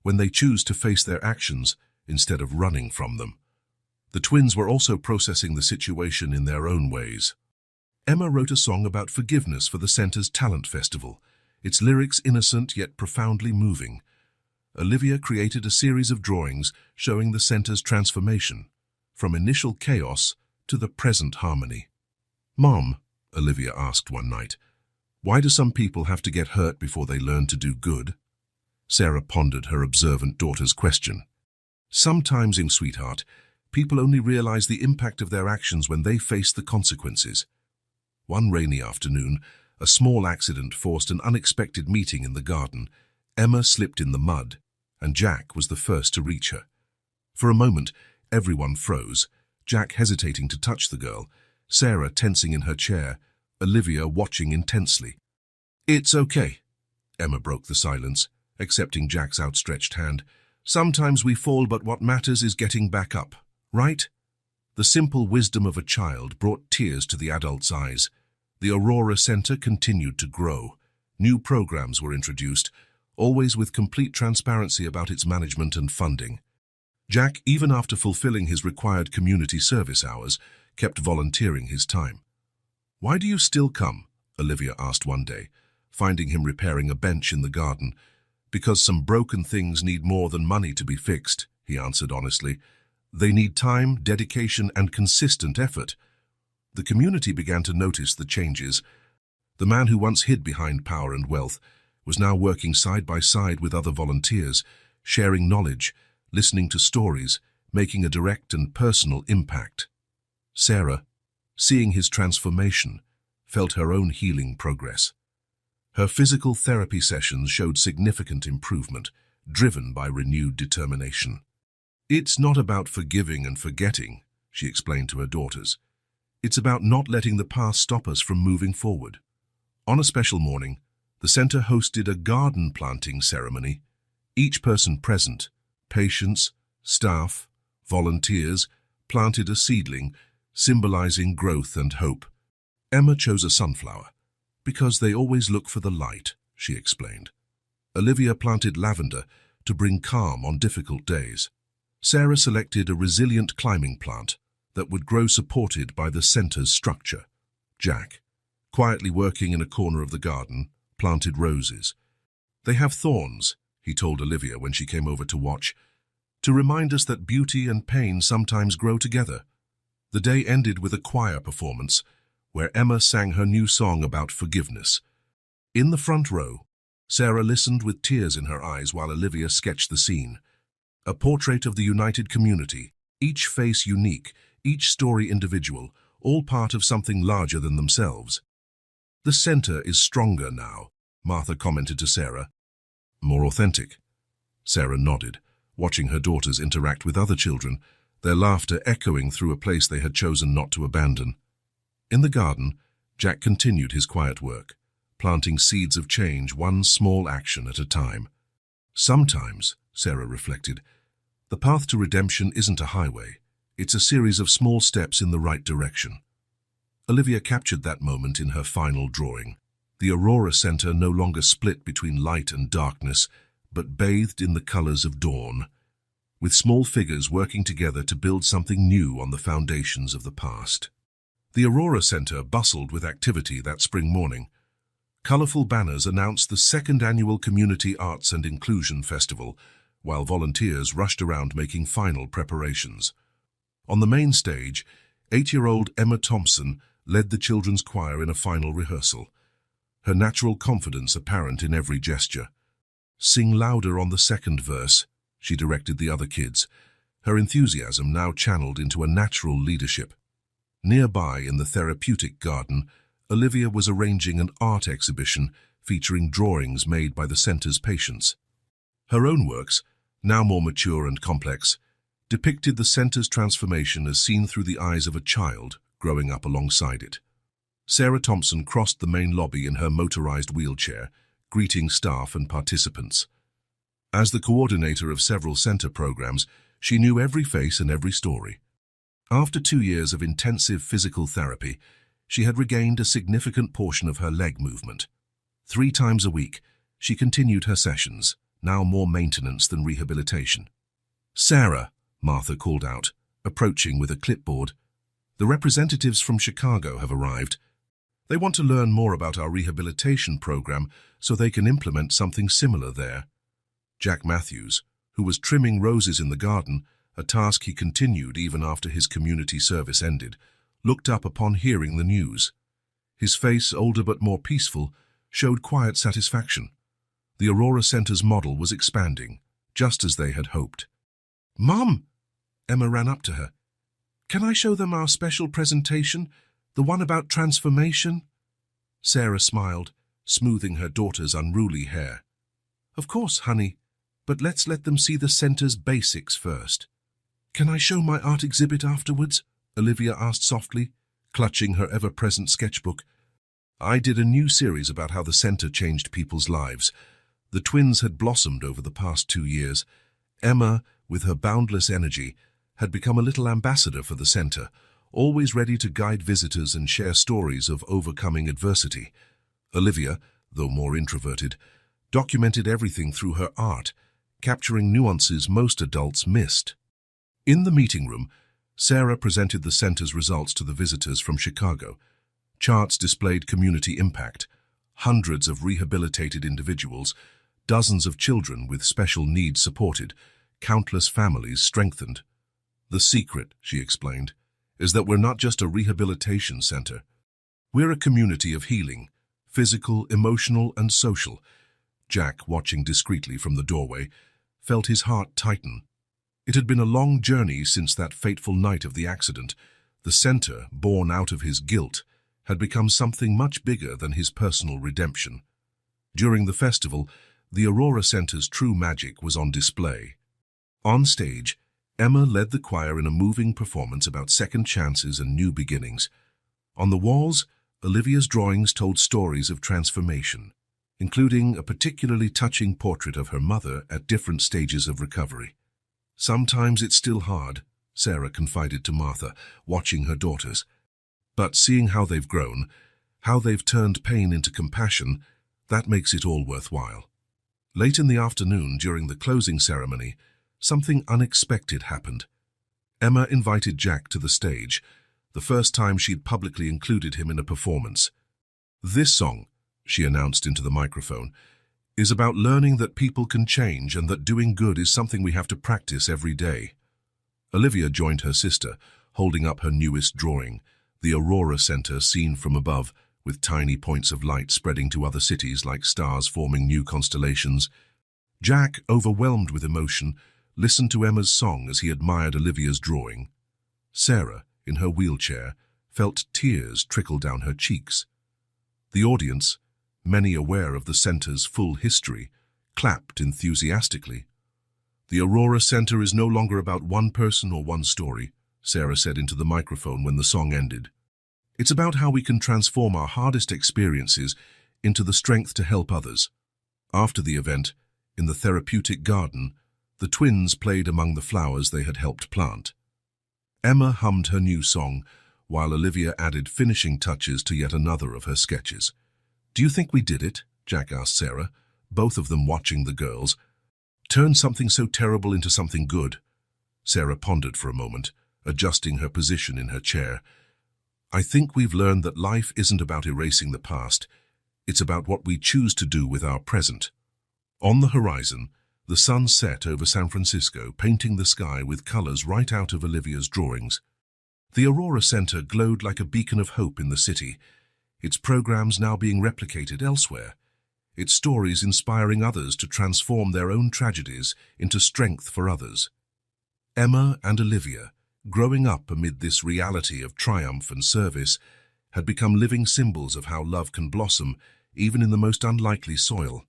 "when they choose to face their actions instead of running from them." The twins were also processing the situation in their own ways. Emma wrote a song about forgiveness for the center's talent festival, its lyrics innocent yet profoundly moving. Olivia created a series of drawings showing the center's transformation, from initial chaos to the present harmony. "Mom," Olivia asked one night, "why do some people have to get hurt before they learn to do good?" Sarah pondered her observant daughter's question. "Sometimes, sweetheart, people only realize the impact of their actions when they face the consequences." One rainy afternoon, a small accident forced an unexpected meeting in the garden. Emma slipped in the mud, and Jack was the first to reach her. For a moment, everyone froze, Jack hesitating to touch the girl, Sarah tensing in her chair, Olivia watching intensely. "It's okay," Emma broke the silence, accepting Jack's outstretched hand. "Sometimes we fall, but what matters is getting back up, right?" The simple wisdom of a child brought tears to the adult's eyes. The Aurora Center continued to grow. New programs were introduced, always with complete transparency about its management and funding. Jack, even after fulfilling his required community service hours, kept volunteering his time. "Why do you still come?" Olivia asked one day, finding him repairing a bench in the garden. "Because some broken things need more than money to be fixed," he answered honestly. "They need time, dedication, and consistent effort." The community began to notice the changes. The man who once hid behind power and wealth was now working side by side with other volunteers, sharing knowledge, listening to stories, making a direct and personal impact. Sarah, seeing his transformation, felt her own healing progress. Her physical therapy sessions showed significant improvement, driven by renewed determination. "It's not about forgiving and forgetting," she explained to her daughters. "It's about not letting the past stop us from moving forward." On a special morning, the center hosted a garden planting ceremony. Each person present, patients, staff, volunteers, planted a seedling, symbolizing growth and hope. Emma chose a sunflower, because they always look for the light, she explained. Olivia planted lavender to bring calm on difficult days. Sarah selected a resilient climbing plant that would grow supported by the center's structure. Jack, quietly working in a corner of the garden, planted roses. "They have thorns," he told Olivia when she came over to watch, "to remind us that beauty and pain sometimes grow together." The day ended with a choir performance, where Emma sang her new song about forgiveness. In the front row, Sarah listened with tears in her eyes while Olivia sketched the scene. A portrait of the united community, each face unique, each story individual, all part of something larger than themselves. "The center is stronger now," Martha commented to Sarah. "More authentic." Sarah nodded, watching her daughters interact with other children, their laughter echoing through a place they had chosen not to abandon. In the garden, Jack continued his quiet work, planting seeds of change one small action at a time. Sometimes, Sarah reflected, the path to redemption isn't a highway, it's a series of small steps in the right direction. Olivia captured that moment in her final drawing. The Aurora Center no longer split between light and darkness, but bathed in the colors of dawn, with small figures working together to build something new on the foundations of the past. The Aurora Center bustled with activity that spring morning. Colorful banners announced the second annual Community Arts and Inclusion Festival, while volunteers rushed around making final preparations. On the main stage, 8-year-old Emma Thompson led the children's choir in a final rehearsal, her natural confidence apparent in every gesture. "Sing louder on the second verse," she directed the other kids, her enthusiasm now channeled into a natural leadership. Nearby in the therapeutic garden, Olivia was arranging an art exhibition featuring drawings made by the center's patients. Her own works, now more mature and complex, depicted the center's transformation as seen through the eyes of a child growing up alongside it. Sarah Thompson crossed the main lobby in her motorized wheelchair, greeting staff and participants. As the coordinator of several center programs, she knew every face and every story. After 2 years of intensive physical therapy, she had regained a significant portion of her leg movement. 3 times a week, she continued her sessions, now more maintenance than rehabilitation. "Sarah," Martha called out, approaching with a clipboard, "the representatives from Chicago have arrived. They want to learn more about our rehabilitation program so they can implement something similar there." Jack Matthews, who was trimming roses in the garden, a task he continued even after his community service ended, looked up upon hearing the news. His face, older but more peaceful, showed quiet satisfaction. The Aurora Center's model was expanding, just as they had hoped. "Mom!" Emma ran up to her. "Can I show them our special presentation, the one about transformation?" Sarah smiled, smoothing her daughter's unruly hair. "Of course, honey, but let's let them see the center's basics first." "Can I show my art exhibit afterwards?" Olivia asked softly, clutching her ever-present sketchbook. "I did a new series about how the center changed people's lives. The twins had blossomed over the past 2 years. Emma, with her boundless energy, had become a little ambassador for the center, always ready to guide visitors and share stories of overcoming adversity. Olivia, though more introverted, documented everything through her art, capturing nuances most adults missed. In the meeting room, Sarah presented the center's results to the visitors from Chicago. Charts displayed community impact, hundreds of rehabilitated individuals, dozens of children with special needs supported, countless families strengthened. "The secret," she explained, "is that we're not just a rehabilitation center. We're a community of healing, physical, emotional, and social." Jack, watching discreetly from the doorway, felt his heart tighten. It had been a long journey since that fateful night of the accident. The center, born out of his guilt, had become something much bigger than his personal redemption. During the festival, the Aurora Center's true magic was on display. On stage, Emma led the choir in a moving performance about second chances and new beginnings. On the walls, Olivia's drawings told stories of transformation, including a particularly touching portrait of her mother at different stages of recovery. "Sometimes it's still hard," Sarah confided to Martha, watching her daughters. "But seeing how they've grown, how they've turned pain into compassion, that makes it all worthwhile." Late in the afternoon, during the closing ceremony, something unexpected happened. Emma invited Jack to the stage, the first time she'd publicly included him in a performance. "This song," she announced into the microphone, "is about learning that people can change and that doing good is something we have to practice every day." Olivia joined her sister, holding up her newest drawing, the Aurora Center seen from above, with tiny points of light spreading to other cities like stars forming new constellations. Jack, overwhelmed with emotion, listened to Emma's song as he admired Olivia's drawing. Sarah, in her wheelchair, felt tears trickle down her cheeks. The audience, many aware of the center's full history, clapped enthusiastically. "The Aurora Center is no longer about one person or one story," Sarah said into the microphone when the song ended. "It's about how we can transform our hardest experiences into the strength to help others." After the event, in the therapeutic garden, the twins played among the flowers they had helped plant. Emma hummed her new song, while Olivia added finishing touches to yet another of her sketches. "Do you think we did it?" Jack asked Sarah, both of them watching the girls. "Turn something so terrible into something good." Sarah pondered for a moment, adjusting her position in her chair. "I think we've learned that life isn't about erasing the past. It's about what we choose to do with our present." On the horizon, the sun set over San Francisco, painting the sky with colors right out of Olivia's drawings. The Aurora Center glowed like a beacon of hope in the city, its programs now being replicated elsewhere, its stories inspiring others to transform their own tragedies into strength for others. Emma and Olivia, growing up amid this reality of triumph and service, had become living symbols of how love can blossom even in the most unlikely soil.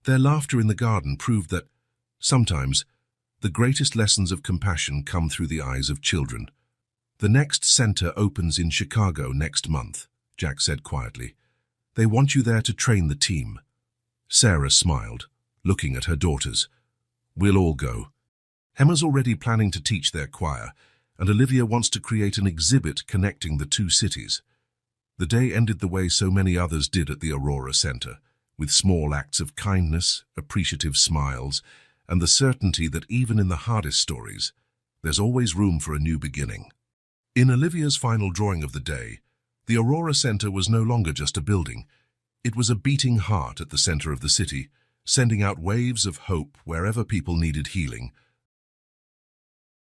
Their laughter in the garden proved that, sometimes, the greatest lessons of compassion come through the eyes of children. "The next center opens in Chicago next month," Jack said quietly. "They want you there to train the team." Sarah smiled, looking at her daughters. "We'll all go. Emma's already planning to teach their choir, and Olivia wants to create an exhibit connecting the two cities." The day ended the way so many others did at the Aurora Center, with small acts of kindness, appreciative smiles, and the certainty that even in the hardest stories, there's always room for a new beginning. In Olivia's final drawing of the day, the Aurora Center was no longer just a building. It was a beating heart at the center of the city, sending out waves of hope wherever people needed healing,